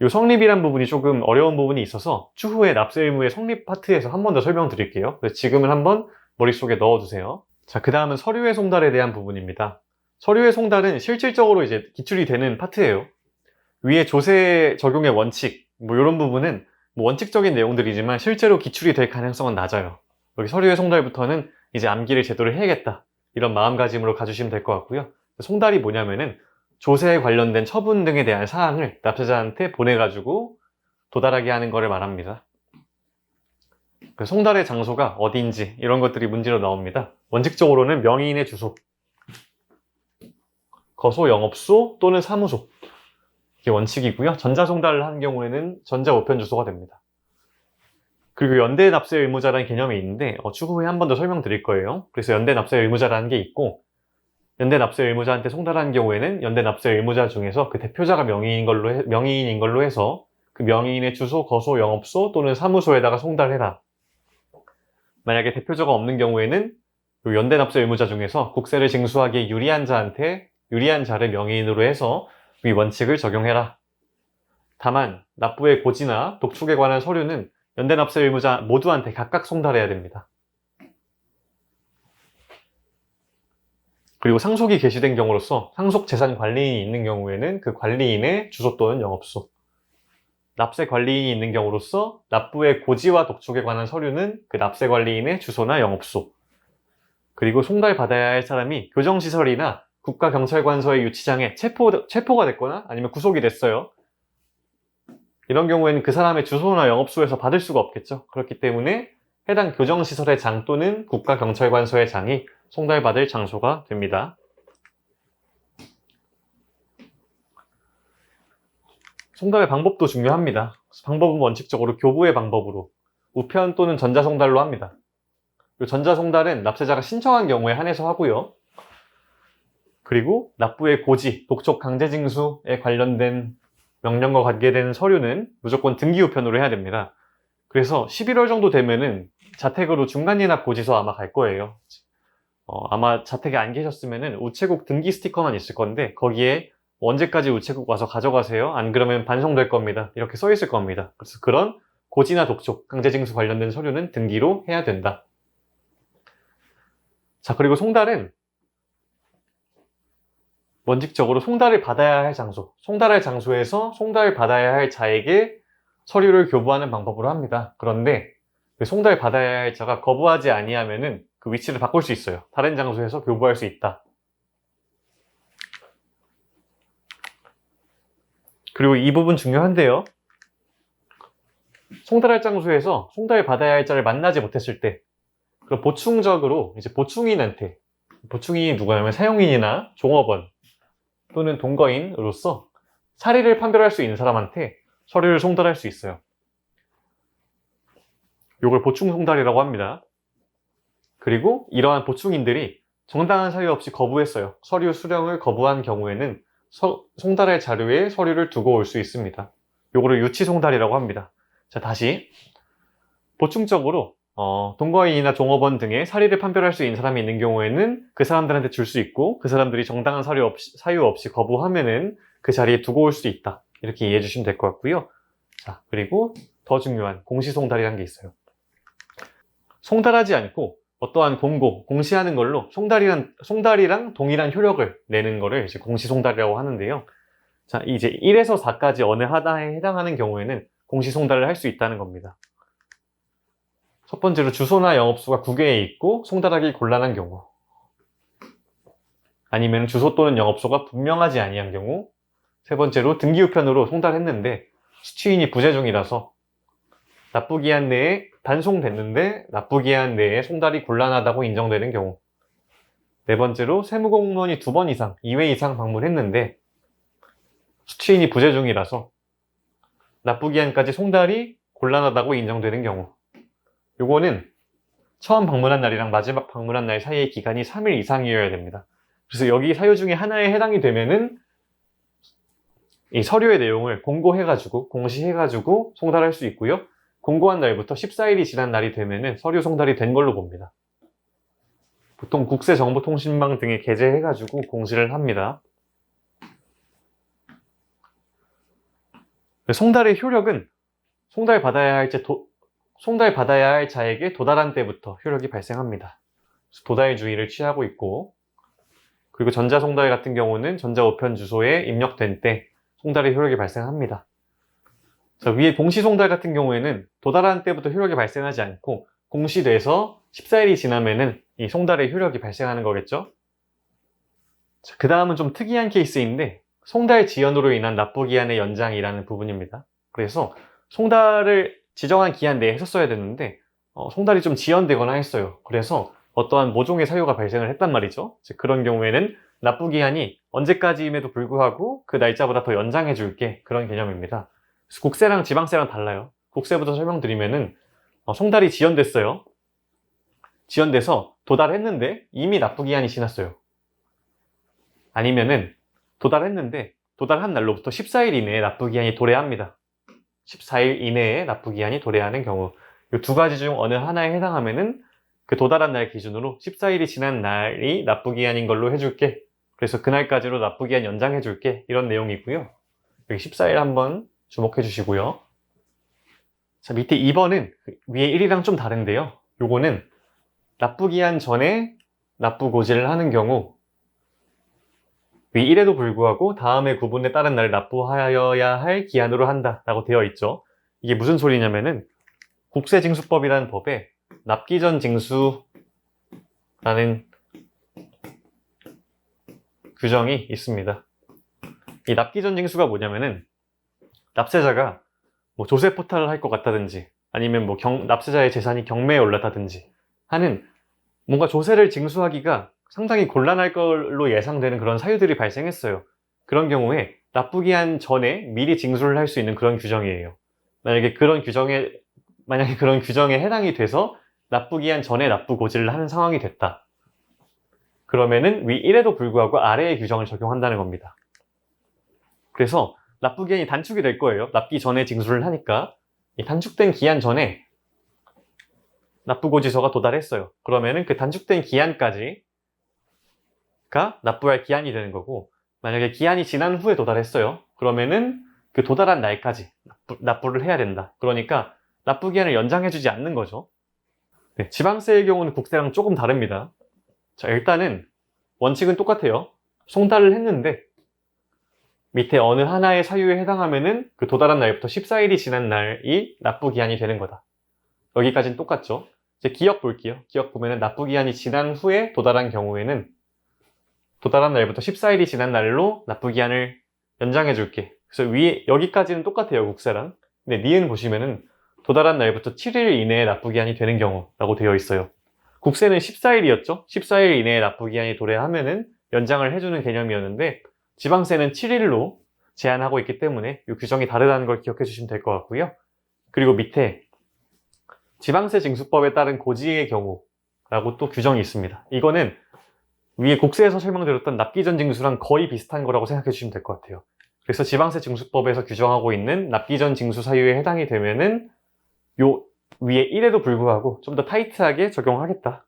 이 성립이란 부분이 조금 어려운 부분이 있어서 추후에 납세 의무의 성립 파트에서 한 번 더 설명드릴게요. 그래서 지금은 한번 머릿속에 넣어두세요. 자, 그 다음은 서류의 송달에 대한 부분입니다. 서류의 송달은 실질적으로 이제 기출이 되는 파트예요. 위에 조세 적용의 원칙, 뭐 이런 부분은 뭐 원칙적인 내용들이지만 실제로 기출이 될 가능성은 낮아요. 여기 서류의 송달부터는 이제 암기를 제대로 해야겠다. 이런 마음가짐으로 가주시면 될 것 같고요. 송달이 뭐냐면은 조세에 관련된 처분 등에 대한 사항을 납세자한테 보내가지고 도달하게 하는 것을 말합니다. 그 송달의 장소가 어디인지 이런 것들이 문제로 나옵니다. 원칙적으로는 명의인의 주소, 거소, 영업소 또는 사무소. 이게 원칙이고요. 전자송달을 한 경우에는 전자우편 주소가 됩니다. 그리고 연대납세 의무자라는 개념이 있는데 추후에 한 번 더 설명드릴 거예요. 그래서 연대납세 의무자라는 게 있고 연대납세 의무자한테 송달하는 경우에는 연대납세 의무자 중에서 그 대표자가 명의인인 걸로 해서 그 명의인의 주소, 거소, 영업소 또는 사무소에다가 송달해라. 만약에 대표자가 없는 경우에는 연대납세 의무자 중에서 국세를 징수하기에 유리한 자를 명의인으로 해서 이 원칙을 적용해라. 다만 납부의 고지나 독촉에 관한 서류는 연대납세 의무자 모두한테 각각 송달해야 됩니다. 그리고 상속이 개시된 경우로서 상속 재산 관리인이 있는 경우에는 그 관리인의 주소 또는 영업소, 납세 관리인이 있는 경우로서 납부의 고지와 독촉에 관한 서류는 그 납세 관리인의 주소나 영업소, 그리고 송달받아야 할 사람이 교정시설이나 국가경찰관서의 유치장에 체포가 됐거나 아니면 구속이 됐어요. 이런 경우에는 그 사람의 주소나 영업소에서 받을 수가 없겠죠. 그렇기 때문에 해당 교정시설의 장 또는 국가경찰관서의 장이 송달받을 장소가 됩니다. 송달의 방법도 중요합니다. 방법은 원칙적으로 교부의 방법으로 우편 또는 전자송달로 합니다. 전자송달은 납세자가 신청한 경우에 한해서 하고요. 그리고 납부의 고지, 독촉, 강제징수에 관련된 명령과 관계되는 서류는 무조건 등기우편으로 해야 됩니다. 그래서 11월 정도 되면은 자택으로 중간이납 고지서 아마 갈 거예요. 아마 자택에 안 계셨으면은 우체국 등기 스티커만 있을 건데 거기에 언제까지 우체국 와서 가져가세요? 안 그러면 반송될 겁니다. 이렇게 써 있을 겁니다. 그래서 그런 고지나 독촉, 강제징수 관련된 서류는 등기로 해야 된다. 자, 그리고 송달은 원칙적으로 송달을 받아야 할 장소, 송달할 장소에서 송달을 받아야 할 자에게 서류를 교부하는 방법으로 합니다. 그런데 송달 받아야 할 자가 거부하지 아니하면은 그 위치를 바꿀 수 있어요. 다른 장소에서 교부할 수 있다. 그리고 이 부분 중요한데요. 송달할 장소에서 송달 받아야 할 자를 만나지 못했을 때, 그럼 보충적으로 이제 보충인한테, 보충인이 누구냐면 사용인이나 종업원 또는 동거인으로서 사리를 판별할 수 있는 사람한테 서류를 송달할 수 있어요. 이걸 보충 송달이라고 합니다. 그리고 이러한 보충인들이 정당한 사유 없이 거부했어요. 서류 수령을 거부한 경우에는 송달할 자료에 서류를 두고 올 수 있습니다. 요거를 유치 송달이라고 합니다. 자, 다시 보충적으로 동거인이나 종업원 등의 사리를 판별할 수 있는 사람이 있는 경우에는 그 사람들한테 줄 수 있고 그 사람들이 정당한 사유 없이 거부하면은 그 자리에 두고 올 수 있다. 이렇게 이해해 주시면 될 것 같고요. 자, 그리고 더 중요한 공시송달이라는 게 있어요. 송달하지 않고 어떠한 공시하는 걸로 송달이랑 동일한 효력을 내는 거를 이제 공시송달이라고 하는데요. 자, 이제 1에서 4까지 어느 하나에 해당하는 경우에는 공시송달을 할 수 있다는 겁니다. 첫 번째로 주소나 영업소가 국외에 있고 송달하기 곤란한 경우, 아니면 주소 또는 영업소가 분명하지 아니한 경우, 세 번째로 등기우편으로 송달했는데 수취인이 부재 중이라서 납부기한 내에 반송됐는데 납부기한 내에 송달이 곤란하다고 인정되는 경우, 네 번째로 세무공무원이 2번 이상, 2회 이상 방문했는데 수취인이 부재 중이라서 납부기한까지 송달이 곤란하다고 인정되는 경우, 요거는 처음 방문한 날이랑 마지막 방문한 날 사이의 기간이 3일 이상이어야 됩니다. 그래서 여기 사유 중에 하나에 해당이 되면은 이 서류의 내용을 공고해가지고, 공시해가지고 송달할 수 있고요. 공고한 날부터 14일이 지난 날이 되면은 서류 송달이 된 걸로 봅니다. 보통 국세정보통신망 등에 게재해가지고 공시를 합니다. 송달의 효력은 송달 받아야 할 자에게 도달한 때부터 효력이 발생합니다. 도달주의를 취하고 있고, 그리고 전자송달 같은 경우는 전자우편 주소에 입력된 때 송달의 효력이 발생합니다. 자, 위에 공시송달 같은 경우에는 도달한 때부터 효력이 발생하지 않고 공시돼서 14일이 지나면은 이 송달의 효력이 발생하는 거겠죠. 그 다음은 좀 특이한 케이스인데 송달 지연으로 인한 납부기한의 연장이라는 부분입니다. 그래서 송달을 지정한 기한 내에 했었어야 됐는데 송달이 좀 지연되거나 했어요. 그래서 어떠한 모종의 사유가 발생을 했단 말이죠. 즉 그런 경우에는 납부기한이 언제까지임에도 불구하고 그 날짜보다 더 연장해 줄게, 그런 개념입니다. 국세랑 지방세랑 달라요. 국세부터 설명드리면은 송달이 지연됐어요. 지연돼서 도달했는데 이미 납부기한이 지났어요. 아니면은 도달했는데 도달한 날로부터 14일 이내에 납부기한이 도래합니다. 14일 이내에 납부기한이 도래하는 경우, 이 두 가지 중 어느 하나에 해당하면은 그 도달한 날 기준으로 14일이 지난 날이 납부기한인 걸로 해줄게, 그래서 그날까지로 납부기한 연장해줄게, 이런 내용이고요. 여기 14일 한번 주목해 주시고요. 자, 밑에 2번은 위에 1이랑 좀 다른데요. 요거는 납부기한 전에 납부고지를 하는 경우 위 1에도 불구하고 다음의 구분에 따른 날 납부하여야 할 기한으로 한다 라고 되어 있죠. 이게 무슨 소리냐면은 국세징수법이라는 법에 납기전 징수라는 규정이 있습니다. 이 납기전 징수가 뭐냐면은 납세자가 뭐 조세 포탈을 할 것 같다든지 아니면 뭐 납세자의 재산이 경매에 올랐다든지 하는 뭔가 조세를 징수하기가 상당히 곤란할 걸로 예상되는 그런 사유들이 발생했어요. 그런 경우에 납부 기한 전에 미리 징수를 할 수 있는 그런 규정이에요. 만약에 그런 규정에 해당이 돼서 납부 기한 전에 납부 고지를 하는 상황이 됐다. 그러면은 위 1에도 불구하고 아래의 규정을 적용한다는 겁니다. 그래서 납부 기한이 단축이 될 거예요. 납기 전에 징수를 하니까 이 단축된 기한 전에 납부고지서가 도달했어요. 그러면은 그 단축된 기한까지가 납부할 기한이 되는 거고, 만약에 기한이 지난 후에 도달했어요. 그러면은 그 도달한 날까지 납부를 해야 된다. 그러니까 납부 기한을 연장해주지 않는 거죠. 네, 지방세의 경우는 국세랑 조금 다릅니다. 자, 일단은 원칙은 똑같아요. 송달을 했는데 밑에 어느 하나의 사유에 해당하면은 그 도달한 날부터 14일이 지난 날이 납부 기한이 되는 거다. 여기까지는 똑같죠. 이제 기억 볼게요. 기억 보면은 납부 기한이 지난 후에 도달한 경우에는 도달한 날부터 14일이 지난 날로 납부 기한을 연장해 줄게. 그래서 위에 여기까지는 똑같아요. 국세랑. 근데 니은 보시면은 도달한 날부터 7일 이내에 납부 기한이 되는 경우라고 되어 있어요. 국세는 14일이었죠. 14일 이내에 납부 기한이 도래하면은 연장을 해주는 개념이었는데 지방세는 7일로 제한하고 있기 때문에 이 규정이 다르다는 걸 기억해 주시면 될 것 같고요. 그리고 밑에 지방세 징수법에 따른 고지의 경우라고 또 규정이 있습니다. 이거는 위에 국세에서 설명드렸던 납기전 징수랑 거의 비슷한 거라고 생각해 주시면 될 것 같아요. 그래서 지방세 징수법에서 규정하고 있는 납기전 징수 사유에 해당이 되면은 요 위에 1에도 불구하고 좀 더 타이트하게 적용하겠다.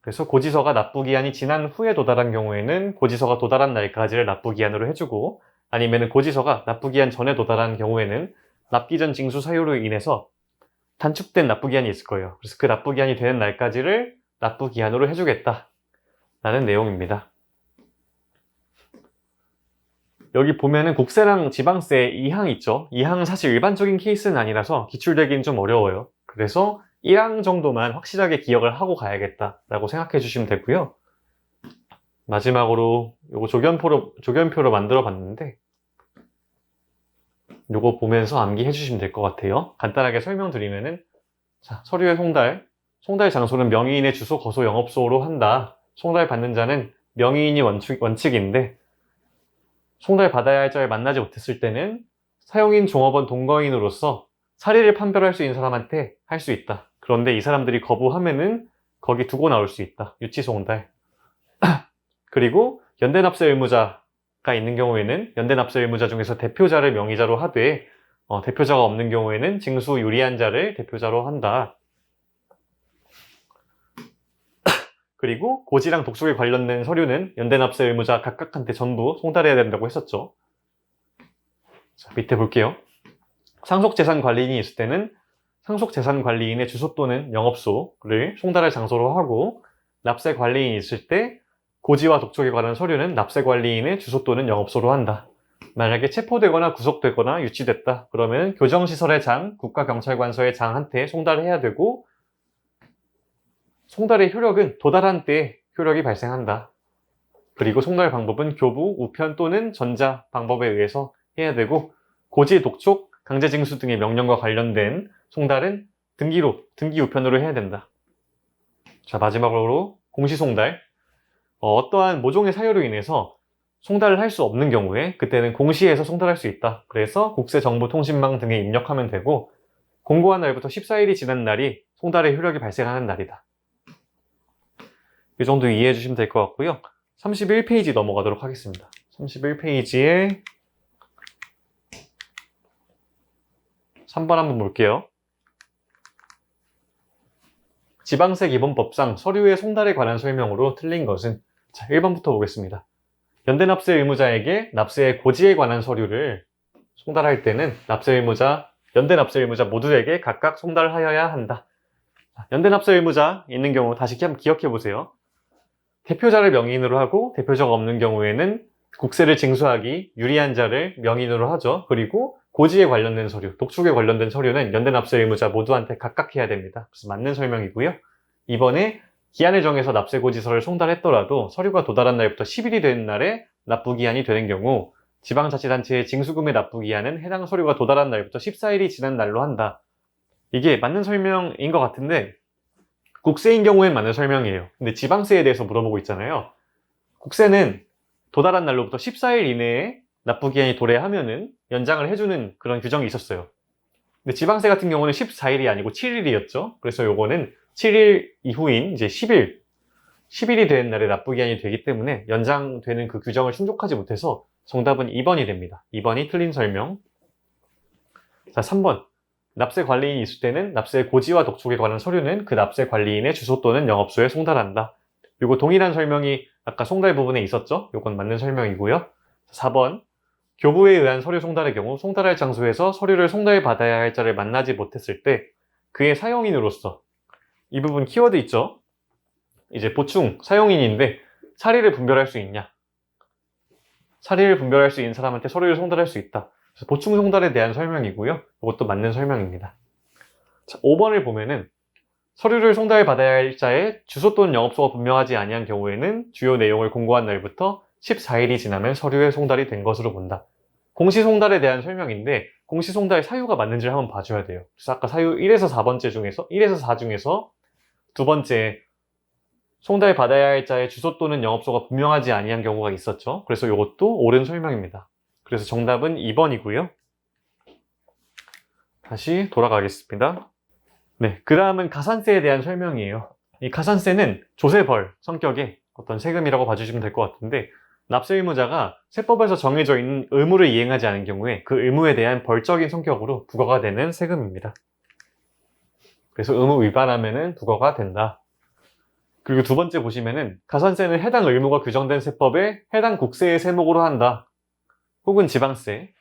그래서 고지서가 납부 기한이 지난 후에 도달한 경우에는 고지서가 도달한 날까지를 납부 기한으로 해주고, 아니면은 고지서가 납부 기한 전에 도달한 경우에는 납기전 징수 사유로 인해서 단축된 납부 기한이 있을 거예요. 그래서 그 납부 기한이 되는 날까지를 납부 기한으로 해주겠다 라는 내용입니다. 여기 보면은 국세랑 지방세 2항 있죠. 2항은 사실 일반적인 케이스는 아니라서 기출되기는 좀 어려워요. 그래서 1항 정도만 확실하게 기억을 하고 가야겠다라고 생각해 주시면 되고요. 마지막으로 요거 조견표로 만들어 봤는데 요거 보면서 암기해 주시면 될 것 같아요. 간단하게 설명드리면은, 자, 서류의 송달 장소는 명의인의 주소, 거소, 영업소로 한다. 송달 받는 자는 명의인이 원칙인데 송달 받아야 할 자를 만나지 못했을 때는 사용인, 종업원, 동거인으로서 사리를 판별할 수 있는 사람한테 할 수 있다. 그런데 이 사람들이 거부하면은 거기 두고 나올 수 있다. 유치송달. 그리고 연대납세 의무자가 있는 경우에는 연대납세 의무자 중에서 대표자를 명의자로 하되 대표자가 없는 경우에는 징수 유리한 자를 대표자로 한다. 그리고 고지랑 독촉에 관련된 서류는 연대납세 의무자 각각한테 전부 송달해야 된다고 했었죠. 자, 밑에 볼게요. 상속재산관리인이 있을 때는 상속재산관리인의 주소 또는 영업소를 송달할 장소로 하고, 납세관리인이 있을 때 고지와 독촉에 관한 서류는 납세관리인의 주소 또는 영업소로 한다. 만약에 체포되거나 구속되거나 유치됐다 그러면 교정시설의 장, 국가경찰관서의 장한테 송달해야 되고, 송달의 효력은 도달한 때에 효력이 발생한다. 그리고 송달 방법은 교부, 우편 또는 전자 방법에 의해서 해야 되고, 고지, 독촉, 강제징수 등의 명령과 관련된 송달은 등기 우편으로 해야 된다. 자, 마지막으로 공시송달. 어떠한 모종의 사유로 인해서 송달을 할 수 없는 경우에 그때는 공시에서 송달할 수 있다. 그래서 국세정보통신망 등에 입력하면 되고, 공고한 날부터 14일이 지난 날이 송달의 효력이 발생하는 날이다. 이 정도 이해해 주시면 될 것 같고요. 31페이지 넘어가도록 하겠습니다. 31페이지에 3번 한번 볼게요. 지방세 기본법상 서류의 송달에 관한 설명으로 틀린 것은, 자, 1번부터 보겠습니다. 연대납세 의무자에게 납세의 고지에 관한 서류를 송달할 때는 연대납세 의무자 모두에게 각각 송달하여야 한다. 연대납세 의무자 있는 경우 다시 한번 기억해 보세요. 대표자를 명의인으로 하고 대표자가 없는 경우에는 국세를 징수하기 유리한 자를 명의인으로 하죠. 그리고 고지에 관련된 서류, 독촉에 관련된 서류는 연대납세 의무자 모두한테 각각 해야 됩니다. 그래서 맞는 설명이고요. 이번에 기한을 정해서 납세고지서를 송달했더라도 서류가 도달한 날부터 10일이 되는 날에 납부기한이 되는 경우 지방자치단체에 징수금을 납부 기한은 해당 서류가 도달한 날부터 14일이 지난 날로 한다. 이게 맞는 설명인 것 같은데 국세인 경우엔 맞는 설명이에요. 근데 지방세에 대해서 물어보고 있잖아요. 국세는 도달한 날로부터 14일 이내에 납부 기한이 도래하면은 연장을 해주는 그런 규정이 있었어요. 근데 지방세 같은 경우는 14일이 아니고 7일이었죠. 그래서 요거는 7일 이후인 이제 10일이 된 날에 납부 기한이 되기 때문에 연장되는 그 규정을 충족하지 못해서 정답은 2번이 됩니다. 2번이 틀린 설명. 자, 3번. 납세 관리인이 있을 때는 납세 고지와 독촉에 관한 서류는 그 납세 관리인의 주소 또는 영업소에 송달한다. 요거 동일한 설명이 아까 송달 부분에 있었죠? 요건 맞는 설명이고요. 4번. 교부에 의한 서류 송달의 경우 송달할 장소에서 서류를 송달받아야 할 자를 만나지 못했을 때 그의 사용인으로서 이 부분 키워드 있죠? 이제 보충 사용인인데 사리를 분별할 수 있냐? 사리를 분별할 수 있는 사람한테 서류를 송달할 수 있다. 그래서 보충 송달에 대한 설명이고요. 이것도 맞는 설명입니다. 자, 5번을 보면은 서류를 송달받아야 할 자의 주소 또는 영업소가 분명하지 아니한 경우에는 주요 내용을 공고한 날부터 14일이 지나면 서류의 송달이 된 것으로 본다. 공시송달에 대한 설명인데 공시송달 사유가 맞는지를 한번 봐줘야 돼요. 그래서 아까 사유 1에서 4번째 중에서 1에서 4 중에서 두 번째 송달받아야 할 자의 주소 또는 영업소가 분명하지 아니한 경우가 있었죠. 그래서 이것도 옳은 설명입니다. 그래서 정답은 2번이고요. 다시 돌아가겠습니다. 네, 그 다음은 가산세에 대한 설명이에요. 이 가산세는 조세벌 성격의 어떤 세금이라고 봐주시면 될 것 같은데 납세 의무자가 세법에서 정해져 있는 의무를 이행하지 않은 경우에 그 의무에 대한 벌적인 성격으로 부과가 되는 세금입니다. 그래서 의무 위반하면은 부과가 된다. 그리고 두 번째 보시면은 가산세는 해당 의무가 규정된 세법에 해당 국세의 세목으로 한다. 혹은 지방세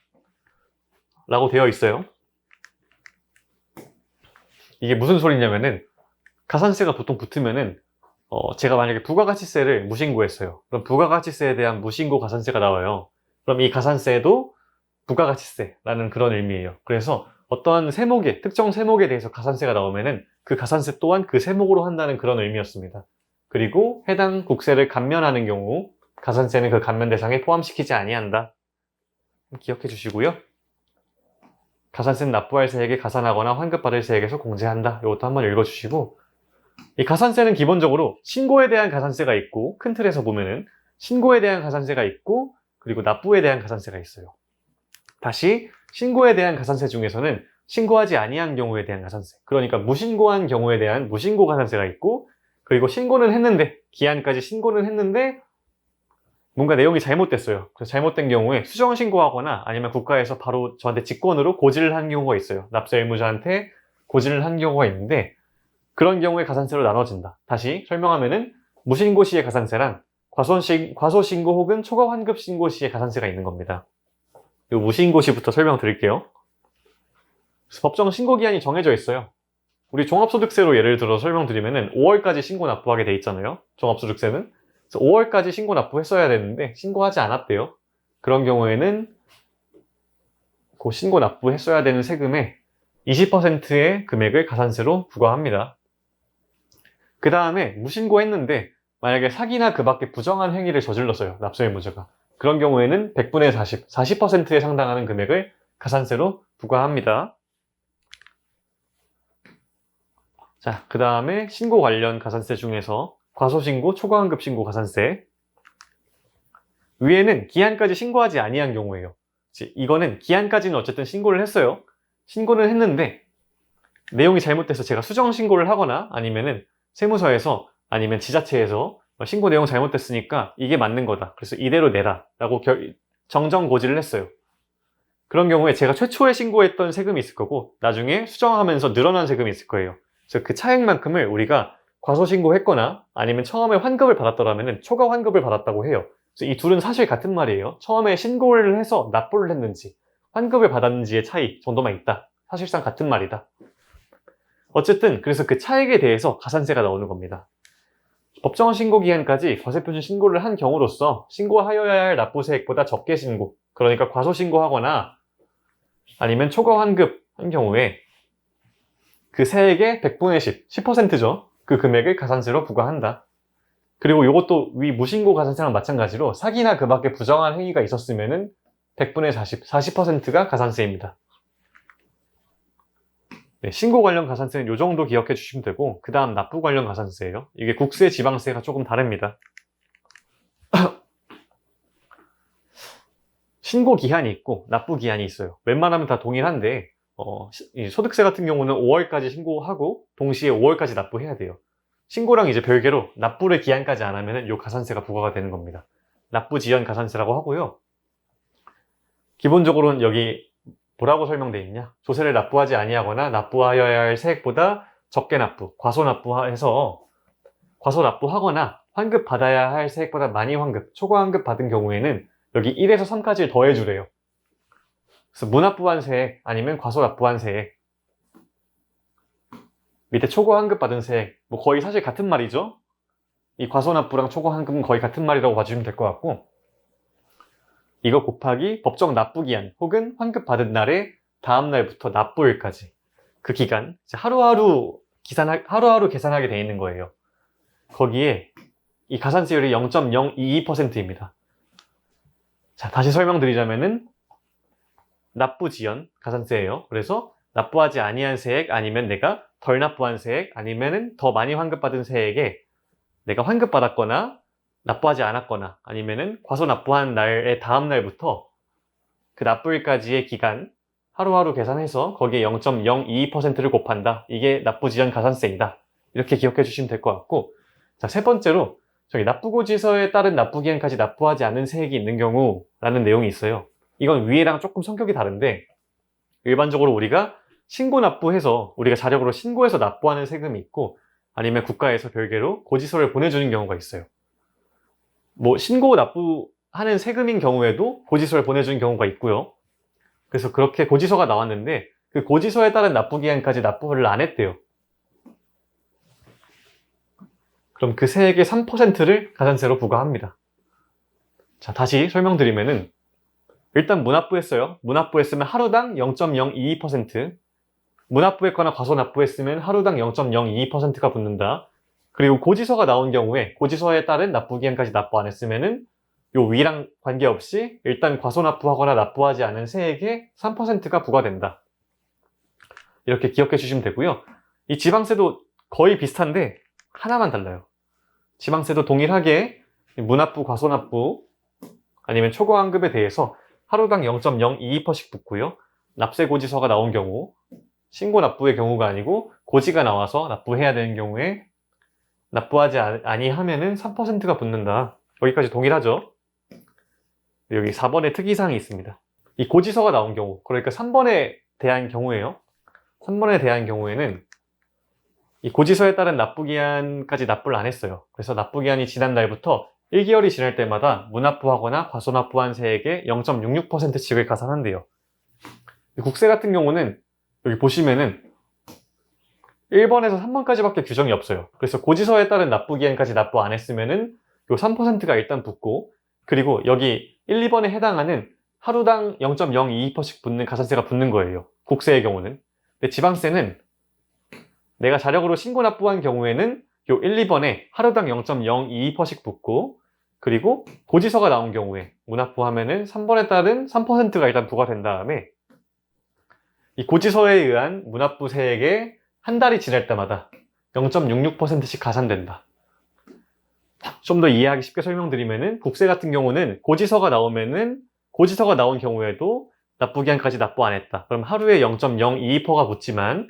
라고 되어 있어요. 이게 무슨 소리냐면은 가산세가 보통 붙으면은 제가 만약에 부가가치세를 무신고했어요. 그럼 부가가치세에 대한 무신고 가산세가 나와요. 그럼 이 가산세도 부가가치세라는 그런 의미예요. 그래서 어떤 세목에, 특정 세목에 대해서 가산세가 나오면은 그 가산세 또한 그 세목으로 한다는 그런 의미였습니다. 그리고 해당 국세를 감면하는 경우 가산세는 그 감면 대상에 포함시키지 아니한다. 기억해 주시고요. 가산세는 납부할 세액에 가산하거나 환급받을 세액에서 공제한다. 이것도 한번 읽어주시고 이 가산세는 기본적으로 신고에 대한 가산세가 있고 큰 틀에서 보면은 신고에 대한 가산세가 있고 그리고 납부에 대한 가산세가 있어요. 다시 신고에 대한 가산세 중에서는 신고하지 아니한 경우에 대한 가산세, 그러니까 무신고한 경우에 대한 무신고 가산세가 있고 그리고 신고는 했는데 기한까지 신고는 했는데 뭔가 내용이 잘못됐어요. 그래서 잘못된 경우에 수정 신고하거나 아니면 국가에서 바로 저한테 직권으로 고지를 한 경우가 있어요. 납세 의무자한테 고지를 한 경우가 있는데 그런 경우에 가산세로 나눠진다. 다시 설명하면은 무신고 시의 가산세랑 과소신고 혹은 초과 환급 신고 시의 가산세가 있는 겁니다. 이 무신고 시부터 설명드릴게요. 법정 신고 기한이 정해져 있어요. 우리 종합소득세로 예를 들어 설명드리면은 5월까지 신고 납부하게 돼 있잖아요. 종합소득세는. 그래서 5월까지 신고 납부했어야 되는데 신고하지 않았대요. 그런 경우에는 그 신고 납부했어야 되는 세금의 20%의 금액을 가산세로 부과합니다. 그 다음에 무신고했는데 만약에 사기나 그 밖에 부정한 행위를 저질렀어요. 납세 의무자가. 그런 경우에는 100분의 40, 40%에 상당하는 금액을 가산세로 부과합니다. 자, 그 다음에 신고 관련 가산세 중에서 과소신고, 초과환급신고 가산세. 위에는 기한까지 신고하지 아니한 경우예요. 이거는 기한까지는 어쨌든 신고를 했어요. 신고는 했는데 내용이 잘못돼서 제가 수정 신고를 하거나 아니면은 세무서에서 아니면 지자체에서 신고 내용 잘못됐으니까 이게 맞는 거다. 그래서 이대로 내라 라고 정정 고지를 했어요. 그런 경우에 제가 최초에 신고했던 세금이 있을 거고 나중에 수정하면서 늘어난 세금이 있을 거예요. 그래서 그 차액만큼을 우리가 과소신고했거나 아니면 처음에 환급을 받았더라면 초과 환급을 받았다고 해요. 그래서 이 둘은 사실 같은 말이에요. 처음에 신고를 해서 납부를 했는지 환급을 받았는지의 차이 정도만 있다. 사실상 같은 말이다. 어쨌든 그래서 그 차액에 대해서 가산세가 나오는 겁니다. 법정 신고 기한까지 과세표준 신고를 한 경우로서 신고하여야 할 납부세액보다 적게 신고, 그러니까 과소신고하거나 아니면 초과 환급한 경우에 그 세액의 100분의 10, 10%죠. 그 금액을 가산세로 부과한다. 그리고 이것도 위 무신고 가산세랑 마찬가지로 사기나 그 밖에 부정한 행위가 있었으면은 100분의 40, 40%가 가산세입니다. 네, 신고 관련 가산세는 이 정도 기억해 주시면 되고, 그 다음 납부 관련 가산세예요. 이게 국세, 지방세가 조금 다릅니다. 신고 기한이 있고 납부 기한이 있어요. 웬만하면 다 동일한데 이 소득세 같은 경우는 5월까지 신고하고 동시에 5월까지 납부해야 돼요. 신고랑 이제 별개로 납부를 기한까지 안 하면 이 가산세가 부과가 되는 겁니다. 납부 지연 가산세라고 하고요. 기본적으로는 여기 뭐라고 설명되어 있냐? 조세를 납부하지 아니하거나 납부하여야 할 세액보다 적게 납부, 과소 납부해서 과소 납부하거나 환급 받아야 할 세액보다 많이 환급, 초과 환급 받은 경우에는 여기 1에서 3까지를 더해주래요. 그래서 무납부한 세액 아니면 과소 납부한 세액, 밑에 초과 환급 받은 세액, 뭐 거의 사실 같은 말이죠. 이 과소 납부랑 초과 환급은 거의 같은 말이라고 봐주시면 될 것 같고, 이거 곱하기 법정 납부 기한 혹은 환급 받은 날의 다음 날부터 납부일까지 그 기간 하루하루 계산하게 돼 있는 거예요. 거기에 이 가산세율이 0.022%입니다. 자, 다시 설명드리자면은 납부 지연 가산세예요. 그래서 납부하지 아니한 세액 아니면 내가 덜 납부한 세액 아니면은 더 많이 환급받은 세액에 내가 환급받았거나 납부하지 않았거나 아니면은 과소 납부한 날의 다음 날부터 그 납부일까지의 기간 하루하루 계산해서 거기에 0.022%를 곱한다. 이게 납부 지연 가산세이다. 이렇게 기억해 주시면 될 것 같고, 자, 세 번째로 저기 납부고지서에 따른 납부기한까지 납부하지 않은 세액이 있는 경우라는 내용이 있어요. 이건 위에랑 조금 성격이 다른데, 일반적으로 우리가 신고 납부해서 우리가 자력으로 신고해서 납부하는 세금이 있고, 아니면 국가에서 별개로 고지서를 보내주는 경우가 있어요. 뭐 신고 납부하는 세금인 경우에도 고지서를 보내주는 경우가 있고요. 그래서 그렇게 고지서가 나왔는데 그 고지서에 따른 납부기한까지 납부를 안 했대요. 그럼 그 세액의 3%를 가산세로 부과합니다. 자, 다시 설명드리면은 일단 무납부했어요. 무납부했으면 하루당 0.022%, 무납부했거나 과소납부했으면 하루당 0.022%가 붙는다. 그리고 고지서가 나온 경우에 고지서에 따른 납부기한까지 납부 안 했으면은 요 위랑 관계없이 일단 과소납부하거나 납부하지 않은 세액의 3%가 부과된다. 이렇게 기억해 주시면 되고요. 이 지방세도 거의 비슷한데 하나만 달라요. 지방세도 동일하게 무납부, 과소납부 아니면 초과환급에 대해서 하루당 0.022%씩 붙고요. 납세 고지서가 나온 경우, 신고 납부의 경우가 아니고 고지가 나와서 납부해야 되는 경우에 납부하지 아니하면은 3%가 붙는다. 여기까지 동일하죠? 여기 4번에 특이사항이 있습니다. 이 고지서가 나온 경우, 그러니까 3번에 대한 경우에요. 3번에 대한 경우에는 이 고지서에 따른 납부기한까지 납부를 안 했어요. 그래서 납부기한이 지난 날부터 1개월이 지날 때마다 무납부하거나 과소납부한 세액의 0.66%씩을 가산한대요. 국세 같은 경우는 여기 보시면은 1번에서 3번까지밖에 규정이 없어요. 그래서 고지서에 따른 납부기한까지 납부 안 했으면은 요 3%가 일단 붙고, 그리고 여기 1, 2번에 해당하는 하루당 0.022%씩 붙는 가산세가 붙는 거예요. 국세의 경우는. 근데 지방세는 내가 자력으로 신고 납부한 경우에는 요 1, 2번에 하루당 0.022%씩 붙고, 그리고 고지서가 나온 경우에 무납부하면은 3번에 따른 3%가 일단 부과된 다음에 이 고지서에 의한 무납부 세액의 한 달이 지날 때마다 0.66%씩 가산된다. 좀 더 이해하기 쉽게 설명드리면은 국세 같은 경우는 고지서가 나온 경우에도 납부기한까지 납부 안 했다. 그럼 하루에 0.022%가 붙지만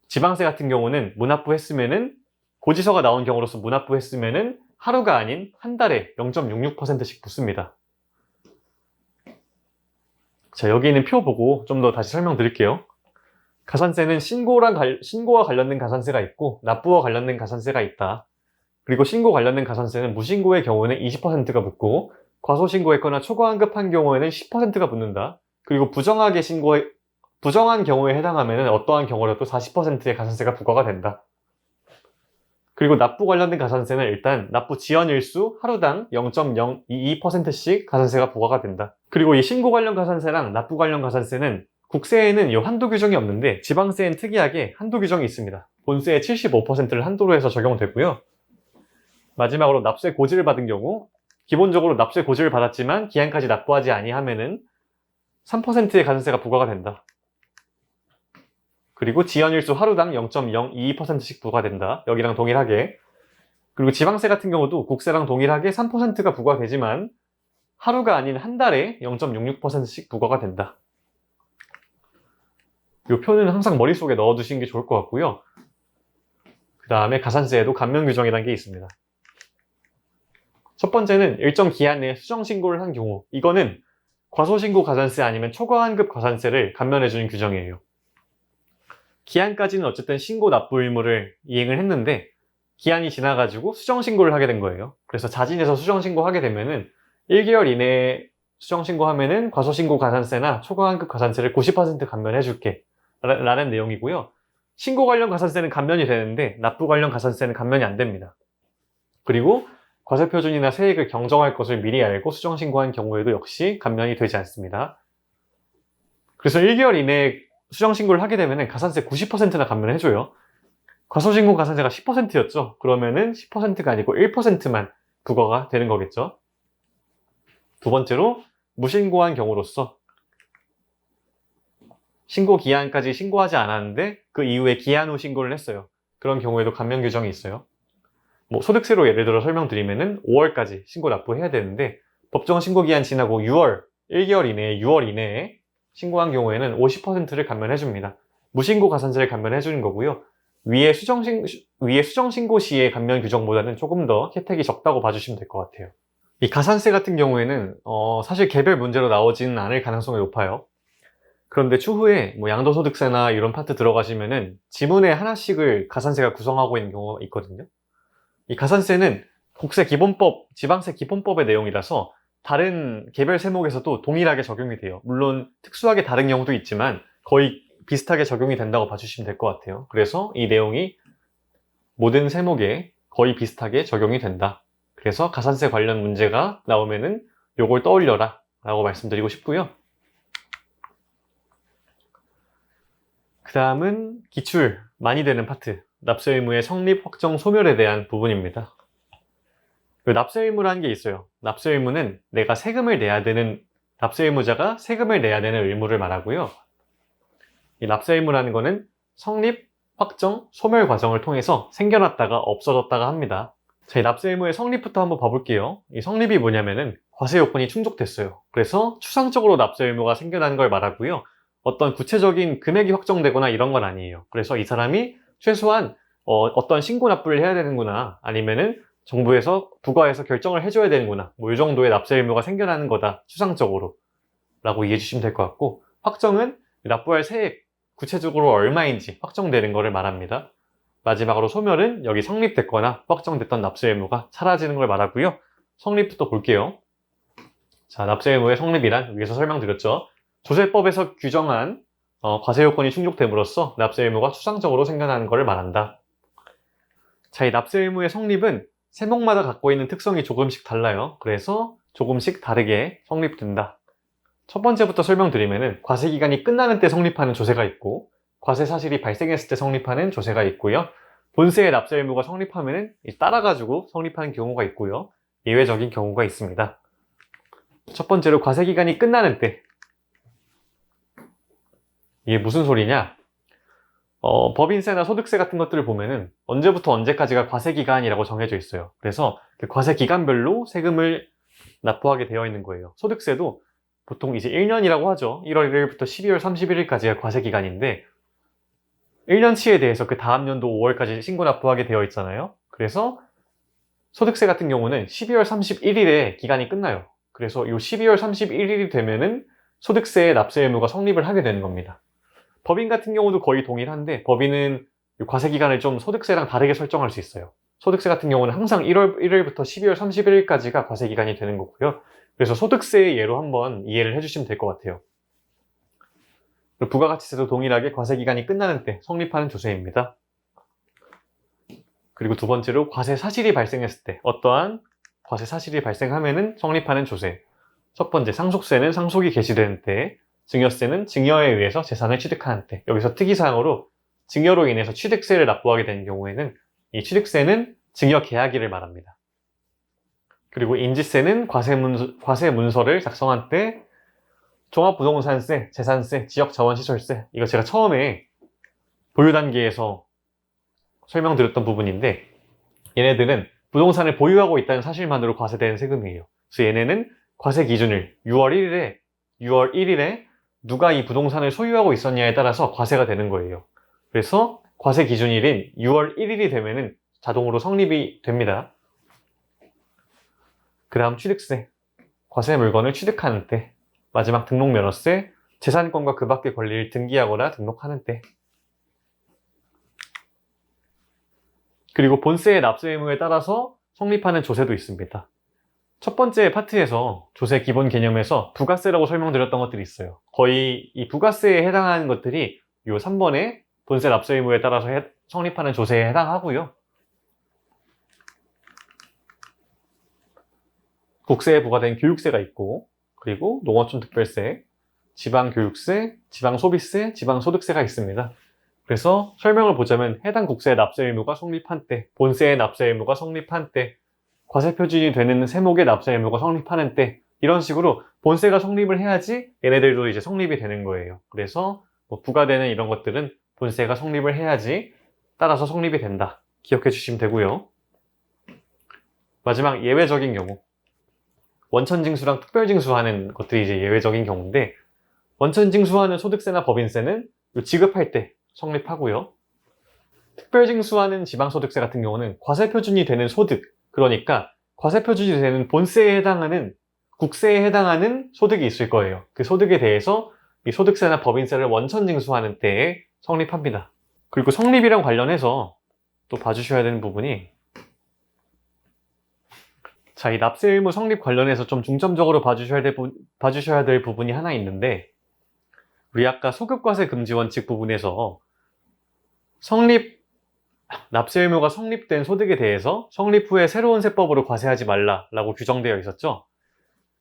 지방세 같은 경우는 무납부했으면은 고지서가 나온 경우로서 무납부했으면은 하루가 아닌 한 달에 0.66%씩 붙습니다. 자, 여기 있는 표 보고 좀 더 다시 설명드릴게요. 가산세는 신고와 관련된 가산세가 있고 납부와 관련된 가산세가 있다. 그리고 신고 관련된 가산세는 무신고의 경우에는 20%가 붙고 과소신고했거나 초과환급한 경우에는 10%가 붙는다. 그리고 부정한 경우에 해당하면 어떠한 경우라도 40%의 가산세가 부과가 된다. 그리고 납부 관련된 가산세는 일단 납부 지연일수 하루당 0.022%씩 가산세가 부과가 된다. 그리고 이 신고 관련 가산세랑 납부 관련 가산세는 국세에는 이 한도 규정이 없는데 지방세엔 특이하게 한도 규정이 있습니다. 본세의 75%를 한도로 해서 적용되고요. 마지막으로 납세 고지를 받은 경우 기본적으로 납세 고지를 받았지만 기한까지 납부하지 아니하면은 3%의 가산세가 부과가 된다. 그리고 지연일수 하루당 0.022%씩 부과된다. 여기랑 동일하게. 그리고 지방세 같은 경우도 국세랑 동일하게 3%가 부과되지만 하루가 아닌 한 달에 0.66%씩 부과가 된다. 이 표는 항상 머릿속에 넣어두시는 게 좋을 것 같고요. 그 다음에 가산세에도 감면 규정이라는 게 있습니다. 첫 번째는 일정 기한 내에 수정신고를 한 경우, 이거는 과소신고 가산세 아니면 초과환급 가산세를 감면해주는 규정이에요. 기한까지는 어쨌든 신고 납부 의무를 이행을 했는데 기한이 지나가지고 수정신고를 하게 된 거예요. 그래서 자진해서 수정신고하게 되면은 1개월 이내에 수정신고하면은 과소신고 가산세나 초과환급 가산세를 90% 감면해줄게 라는 내용이고요. 신고 관련 가산세는 감면이 되는데 납부 관련 가산세는 감면이 안 됩니다. 그리고 과세표준이나 세액을 경정할 것을 미리 알고 수정신고한 경우에도 역시 감면이 되지 않습니다. 그래서 1개월 이내에 수정신고를 하게 되면 가산세 90%나 감면을 해줘요. 과소신고 가산세가 10%였죠? 그러면은 10%가 아니고 1%만 부과가 되는 거겠죠? 두 번째로 무신고한 경우로서 신고 기한까지 신고하지 않았는데 그 이후에 기한 후 신고를 했어요. 그런 경우에도 감면 규정이 있어요. 소득세로 예를 들어 설명드리면은 5월까지 신고 납부해야 되는데 법정 신고 기한 지나고 1개월 이내에 6월 이내에 신고한 경우에는 50%를 감면해줍니다. 무신고 가산세를 감면해주는 거고요. 위에 수정신고 시의 감면 규정보다는 조금 더 혜택이 적다고 봐주시면 될 것 같아요. 이 가산세 같은 경우에는 사실 개별 문제로 나오지는 않을 가능성이 높아요. 그런데 추후에 양도소득세나 이런 파트 들어가시면은 지문에 하나씩을 가산세가 구성하고 있는 경우가 있거든요. 이 가산세는 국세 기본법, 지방세 기본법의 내용이라서 다른 개별 세목에서도 동일하게 적용이 돼요. 물론 특수하게 다른 경우도 있지만 거의 비슷하게 적용이 된다고 봐주시면 될 것 같아요. 그래서 이 내용이 모든 세목에 거의 비슷하게 적용이 된다. 그래서 가산세 관련 문제가 나오면은 요걸 떠올려라 라고 말씀드리고 싶고요. 그 다음은 기출 많이 되는 파트, 납세 의무의 성립, 확정, 소멸에 대한 부분입니다. 납세 의무라는 게 있어요. 납세 의무는 내가 세금을 내야 되는, 납세 의무자가 세금을 내야 되는 의무를 말하고요. 이 납세 의무라는 거는 성립, 확정, 소멸 과정을 통해서 생겨났다가 없어졌다가 합니다. 자, 이 납세 의무의 성립부터 한번 봐볼게요. 이 성립이 뭐냐면은 과세 요건이 충족됐어요. 그래서 추상적으로 납세 의무가 생겨나는 걸 말하고요. 어떤 구체적인 금액이 확정되거나 이런 건 아니에요. 그래서 이 사람이 최소한 어떤 신고 납부를 해야 되는구나, 아니면은 정부에서 부과해서 결정을 해줘야 되는구나, 이 정도의 납세 의무가 생겨나는 거다, 추상적으로 라고 이해해 주시면 될 것 같고, 확정은 납부할 세액 구체적으로 얼마인지 확정되는 거를 말합니다. 마지막으로 소멸은 여기 성립됐거나 확정됐던 납세 의무가 사라지는 걸 말하고요. 성립부터 볼게요. 자, 납세 의무의 성립이란 위에서 설명드렸죠. 조세법에서 규정한 과세 요건이 충족됨으로써 납세 의무가 추상적으로 생겨나는 것을 말한다. 자, 이 납세 의무의 성립은 세목마다 갖고 있는 특성이 조금씩 달라요. 그래서 조금씩 다르게 성립된다. 첫 번째부터 설명드리면은 과세 기간이 끝나는 때 성립하는 조세가 있고, 과세 사실이 발생했을 때 성립하는 조세가 있고요. 본세의 납세 의무가 성립하면은 따라가지고 성립하는 경우가 있고요. 예외적인 경우가 있습니다. 첫 번째로 과세 기간이 끝나는 때. 이게 무슨 소리냐? 법인세나 소득세 같은 것들을 보면은 언제부터 언제까지가 과세기간이라고 정해져 있어요. 그래서 그 과세기간별로 세금을 납부하게 되어 있는 거예요. 소득세도 보통 이제 1년이라고 하죠. 1월 1일부터 12월 31일까지가 과세기간인데 1년치에 대해서 그 다음 연도 5월까지 신고 납부하게 되어 있잖아요. 그래서 소득세 같은 경우는 12월 31일에 기간이 끝나요. 그래서 이 12월 31일이 되면은 소득세의 납세 의무가 성립을 하게 되는 겁니다. 법인 같은 경우도 거의 동일한데 법인은 과세기간을 좀 소득세랑 다르게 설정할 수 있어요. 소득세 같은 경우는 항상 1월 1일부터 12월 31일까지가 과세기간이 되는 거고요. 그래서 소득세의 예로 한번 이해를 해주시면 될 것 같아요. 부가가치세도 동일하게 과세기간이 끝나는 때 성립하는 조세입니다. 그리고 두 번째로 과세 사실이 발생했을 때, 어떠한 과세 사실이 발생하면은 성립하는 조세. 첫 번째, 상속세는 상속이 개시되는 때, 증여세는 증여에 의해서 재산을 취득하는 때. 여기서 특이사항으로 증여로 인해서 취득세를 납부하게 되는 경우에는 이 취득세는 증여 계약일을 말합니다. 그리고 인지세는 과세 문서를 작성한 때 종합부동산세, 재산세, 지역자원시설세, 이거 제가 처음에 보유 단계에서 설명드렸던 부분인데, 얘네들은 부동산을 보유하고 있다는 사실만으로 과세되는 세금이에요. 그래서 얘네는 과세 기준을 6월 1일에 누가 이 부동산을 소유하고 있었냐에 따라서 과세가 되는 거예요. 그래서 과세 기준일인 6월 1일이 되면은 자동으로 성립이 됩니다. 그 다음 취득세. 과세 물건을 취득하는 때. 마지막 등록면허세. 재산권과 그 밖의 권리를 등기하거나 등록하는 때. 그리고 본세의 납세 의무에 따라서 성립하는 조세도 있습니다. 첫 번째 파트에서 조세 기본 개념에서 부가세라고 설명드렸던 것들이 있어요. 거의 이 부가세에 해당하는 것들이 이 3번의 본세 납세 의무에 따라서 성립하는 조세에 해당하고요. 국세에 부과된 교육세가 있고, 그리고 농어촌 특별세, 지방교육세, 지방소비세, 지방소득세가 있습니다. 그래서 설명을 보자면 해당 국세의 납세 의무가 성립한 때, 본세의 납세 의무가 성립한 때, 과세 표준이 되는 세목의 납세 의무가 성립하는 때, 이런 식으로 본세가 성립을 해야지 얘네들도 이제 성립이 되는 거예요. 그래서 뭐 부과되는 이런 것들은 본세가 성립을 해야지 따라서 성립이 된다. 기억해 주시면 되고요. 마지막 예외적인 경우. 원천징수랑 특별징수하는 것들이 이제 예외적인 경우인데, 원천징수하는 소득세나 법인세는 지급할 때 성립하고요. 특별징수하는 지방소득세 같은 경우는 과세표준이 되는 소득, 그러니까 과세표준이 되는 본세에 해당하는, 국세에 해당하는 소득이 있을 거예요. 그 소득에 대해서 이 소득세나 법인세를 원천징수하는 때에 성립합니다. 그리고 성립이랑 관련해서 또 봐주셔야 되는 부분이, 자, 이 납세 의무 성립 관련해서 좀 중점적으로 봐주셔야 될 부분이 하나 있는데, 우리 아까 소급과세 금지 원칙 부분에서 납세 의무가 성립된 소득에 대해서 성립 후에 새로운 세법으로 과세하지 말라라고 규정되어 있었죠.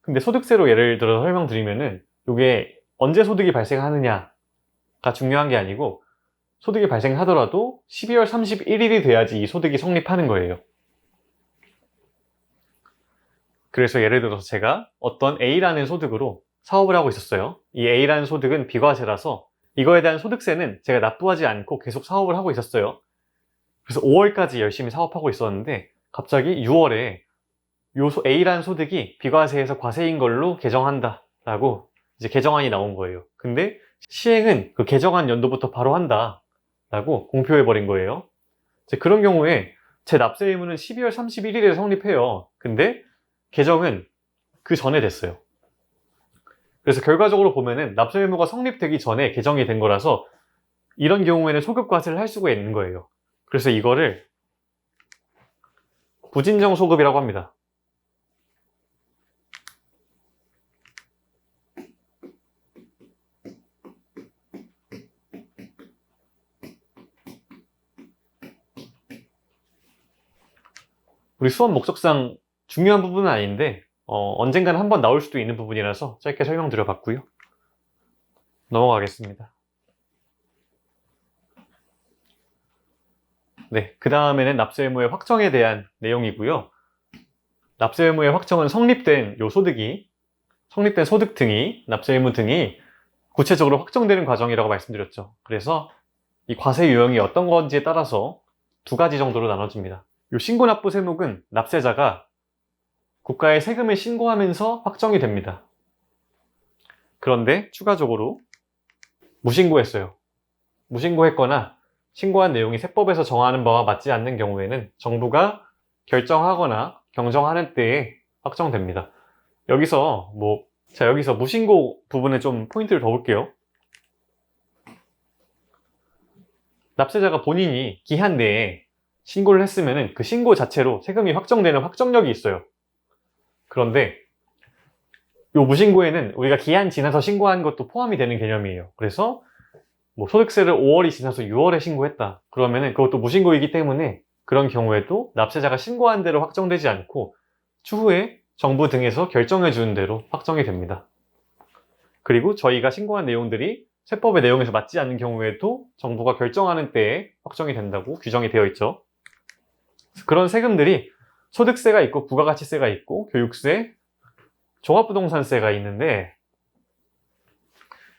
근데 소득세로 예를 들어 설명드리면은 이게 언제 소득이 발생하느냐가 중요한 게 아니고, 소득이 발생하더라도 12월 31일이 돼야지 이 소득이 성립하는 거예요. 그래서 예를 들어서 제가 어떤 A라는 소득으로 사업을 하고 있었어요. 이 A라는 소득은 비과세라서 이거에 대한 소득세는 제가 납부하지 않고 계속 사업을 하고 있었어요. 그래서 5월까지 열심히 사업하고 있었는데 갑자기 6월에 A라는 소득이 비과세에서 과세인 걸로 개정한다 라고 이제 개정안이 나온 거예요. 근데 시행은 그 개정한 연도부터 바로 한다 라고 공표해 버린 거예요. 이제 그런 경우에 제 납세 의무는 12월 31일에 성립해요. 근데 개정은 그 전에 됐어요. 그래서 결과적으로 보면은 납세 의무가 성립되기 전에 개정이 된 거라서 이런 경우에는 소급과세를 할 수가 있는 거예요. 그래서 이거를 부진정 소급이라고 합니다. 우리 수업 목적상 중요한 부분은 아닌데 언젠가는 한번 나올 수도 있는 부분이라서 짧게 설명드려봤고요. 넘어가겠습니다. 네, 그 다음에는 납세 의무의 확정에 대한 내용이고요. 납세 의무의 확정은 성립된 소득 등이, 납세 의무 등이 구체적으로 확정되는 과정이라고 말씀드렸죠. 그래서 이 과세 유형이 어떤 건지에 따라서 두 가지 정도로 나눠집니다. 이 신고납부 세목은 납세자가 국가에 세금을 신고하면서 확정이 됩니다. 그런데 추가적으로 무신고했어요. 무신고했거나 신고한 내용이 세법에서 정하는 바와 맞지 않는 경우에는 정부가 결정하거나 경정하는 때에 확정됩니다. 여기서 무신고 부분에 좀 포인트를 더 볼게요. 납세자가 본인이 기한 내에 신고를 했으면 그 신고 자체로 세금이 확정되는 확정력이 있어요. 그런데 이 무신고에는 우리가 기한 지나서 신고한 것도 포함이 되는 개념이에요. 그래서 소득세를 5월이 지나서 6월에 신고했다. 그러면은 그것도 무신고이기 때문에 그런 경우에도 납세자가 신고한 대로 확정되지 않고 추후에 정부 등에서 결정해 주는 대로 확정이 됩니다. 그리고 저희가 신고한 내용들이 세법의 내용에서 맞지 않는 경우에도 정부가 결정하는 때에 확정이 된다고 규정이 되어 있죠. 그런 세금들이 소득세가 있고 부가가치세가 있고 교육세, 종합부동산세가 있는데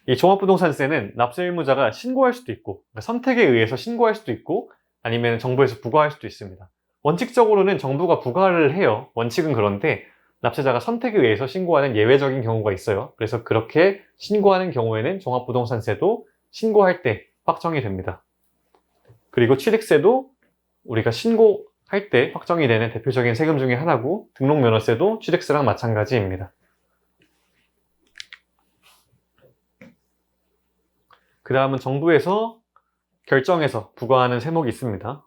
이 종합부동산세는 납세 의무자가 신고할 수도 있고 그러니까 선택에 의해서 신고할 수도 있고 아니면 정부에서 부과할 수도 있습니다. 원칙적으로는 정부가 부과를 해요. 원칙은 그런데 납세자가 선택에 의해서 신고하는 예외적인 경우가 있어요. 그래서 그렇게 신고하는 경우에는 종합부동산세도 신고할 때 확정이 됩니다. 그리고 취득세도 우리가 신고할 때 확정이 되는 대표적인 세금 중에 하나고 등록면허세도 취득세랑 마찬가지입니다. 그 다음은 정부에서 결정해서 부과하는 세목이 있습니다.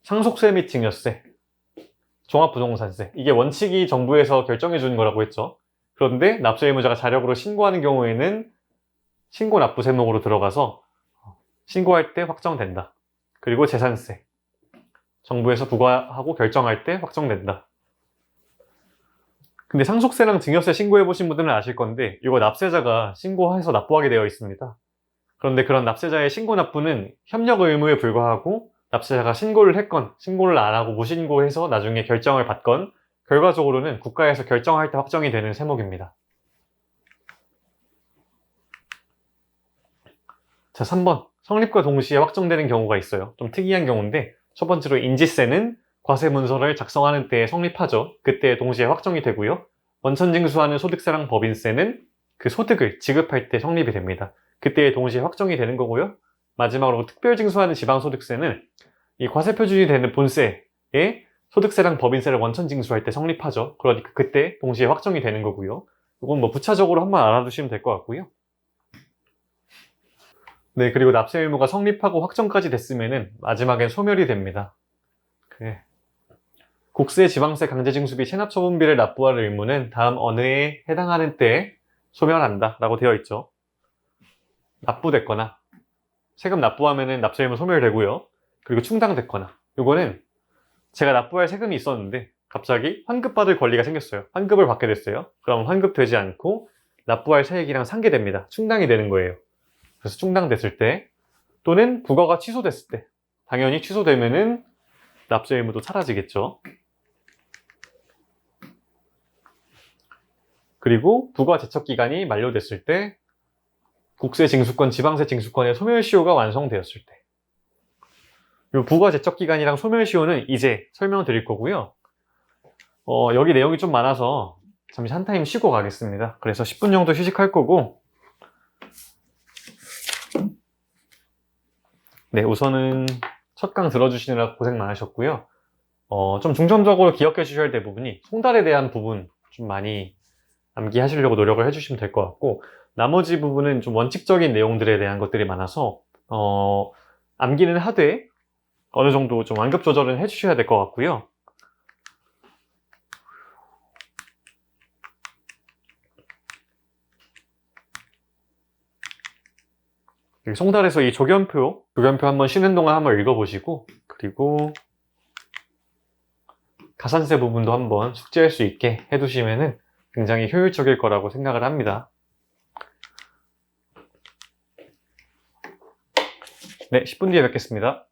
상속세 및 증여세, 종합부동산세. 이게 원칙이 정부에서 결정해 주는 거라고 했죠. 그런데 납세 의무자가 자력으로 신고하는 경우에는 신고 납부 세목으로 들어가서 신고할 때 확정된다. 그리고 재산세. 정부에서 부과하고 결정할 때 확정된다. 근데 상속세랑 증여세 신고해 보신 분들은 아실 건데 이거 납세자가 신고해서 납부하게 되어 있습니다. 그런데 그런 납세자의 신고 납부는 협력 의무에 불과하고 납세자가 신고를 했건 신고를 안 하고 무신고해서 나중에 결정을 받건 결과적으로는 국가에서 결정할 때 확정이 되는 세목입니다. 자, 3번. 성립과 동시에 확정되는 경우가 있어요. 좀 특이한 경우인데 첫 번째로 인지세는 과세 문서를 작성하는 때에 성립하죠. 그때 동시에 확정이 되고요. 원천 징수하는 소득세랑 법인세는 그 소득을 지급할 때 성립이 됩니다. 그때 동시에 확정이 되는 거고요. 마지막으로 특별 징수하는 지방소득세는 이 과세 표준이 되는 본세에 소득세랑 법인세를 원천 징수할 때 성립하죠. 그러니까 그때 동시에 확정이 되는 거고요. 이건 뭐 부차적으로 한번 알아두시면 될 것 같고요. 네, 그리고 납세 의무가 성립하고 확정까지 됐으면은 마지막엔 소멸이 됩니다. 그래. 국세, 지방세, 강제징수비, 체납처분비를 납부할 의무는 다음 어느 해에 해당하는 때에 소멸한다 라고 되어 있죠. 납부됐거나 세금 납부하면은 납세 의무 소멸되고요. 그리고 충당됐거나 요거는 제가 납부할 세금이 있었는데 갑자기 환급받을 권리가 생겼어요. 환급을 받게 됐어요. 그럼 환급되지 않고 납부할 세액이랑 상계됩니다. 충당이 되는 거예요. 그래서 충당됐을 때 또는 부과가 취소됐을 때 당연히 취소되면은 납세 의무도 사라지겠죠. 그리고 부과 제척 기간이 만료됐을 때 국세 징수권, 지방세 징수권의 소멸시효가 완성되었을 때 이 부과 제척 기간이랑 소멸시효는 이제 설명드릴 거고요. 여기 내용이 좀 많아서 잠시 한 타임 쉬고 가겠습니다. 그래서 10분 정도 휴식할 거고 네, 우선은 첫 강 들어주시느라 고생 많으셨고요. 좀 중점적으로 기억해 주셔야 될 부분이 송달에 대한 부분 좀 많이 암기하시려고 노력을 해주시면 될 것 같고 나머지 부분은 좀 원칙적인 내용들에 대한 것들이 많아서 암기는 하되 어느 정도 좀 완급 조절은 해주셔야 될 것 같고요. 송달에서 이 조견표 한번 쉬는 동안 한번 읽어보시고 그리고 가산세 부분도 한번 숙지할 수 있게 해두시면은 굉장히 효율적일 거라고 생각을 합니다. 네, 10분 뒤에 뵙겠습니다.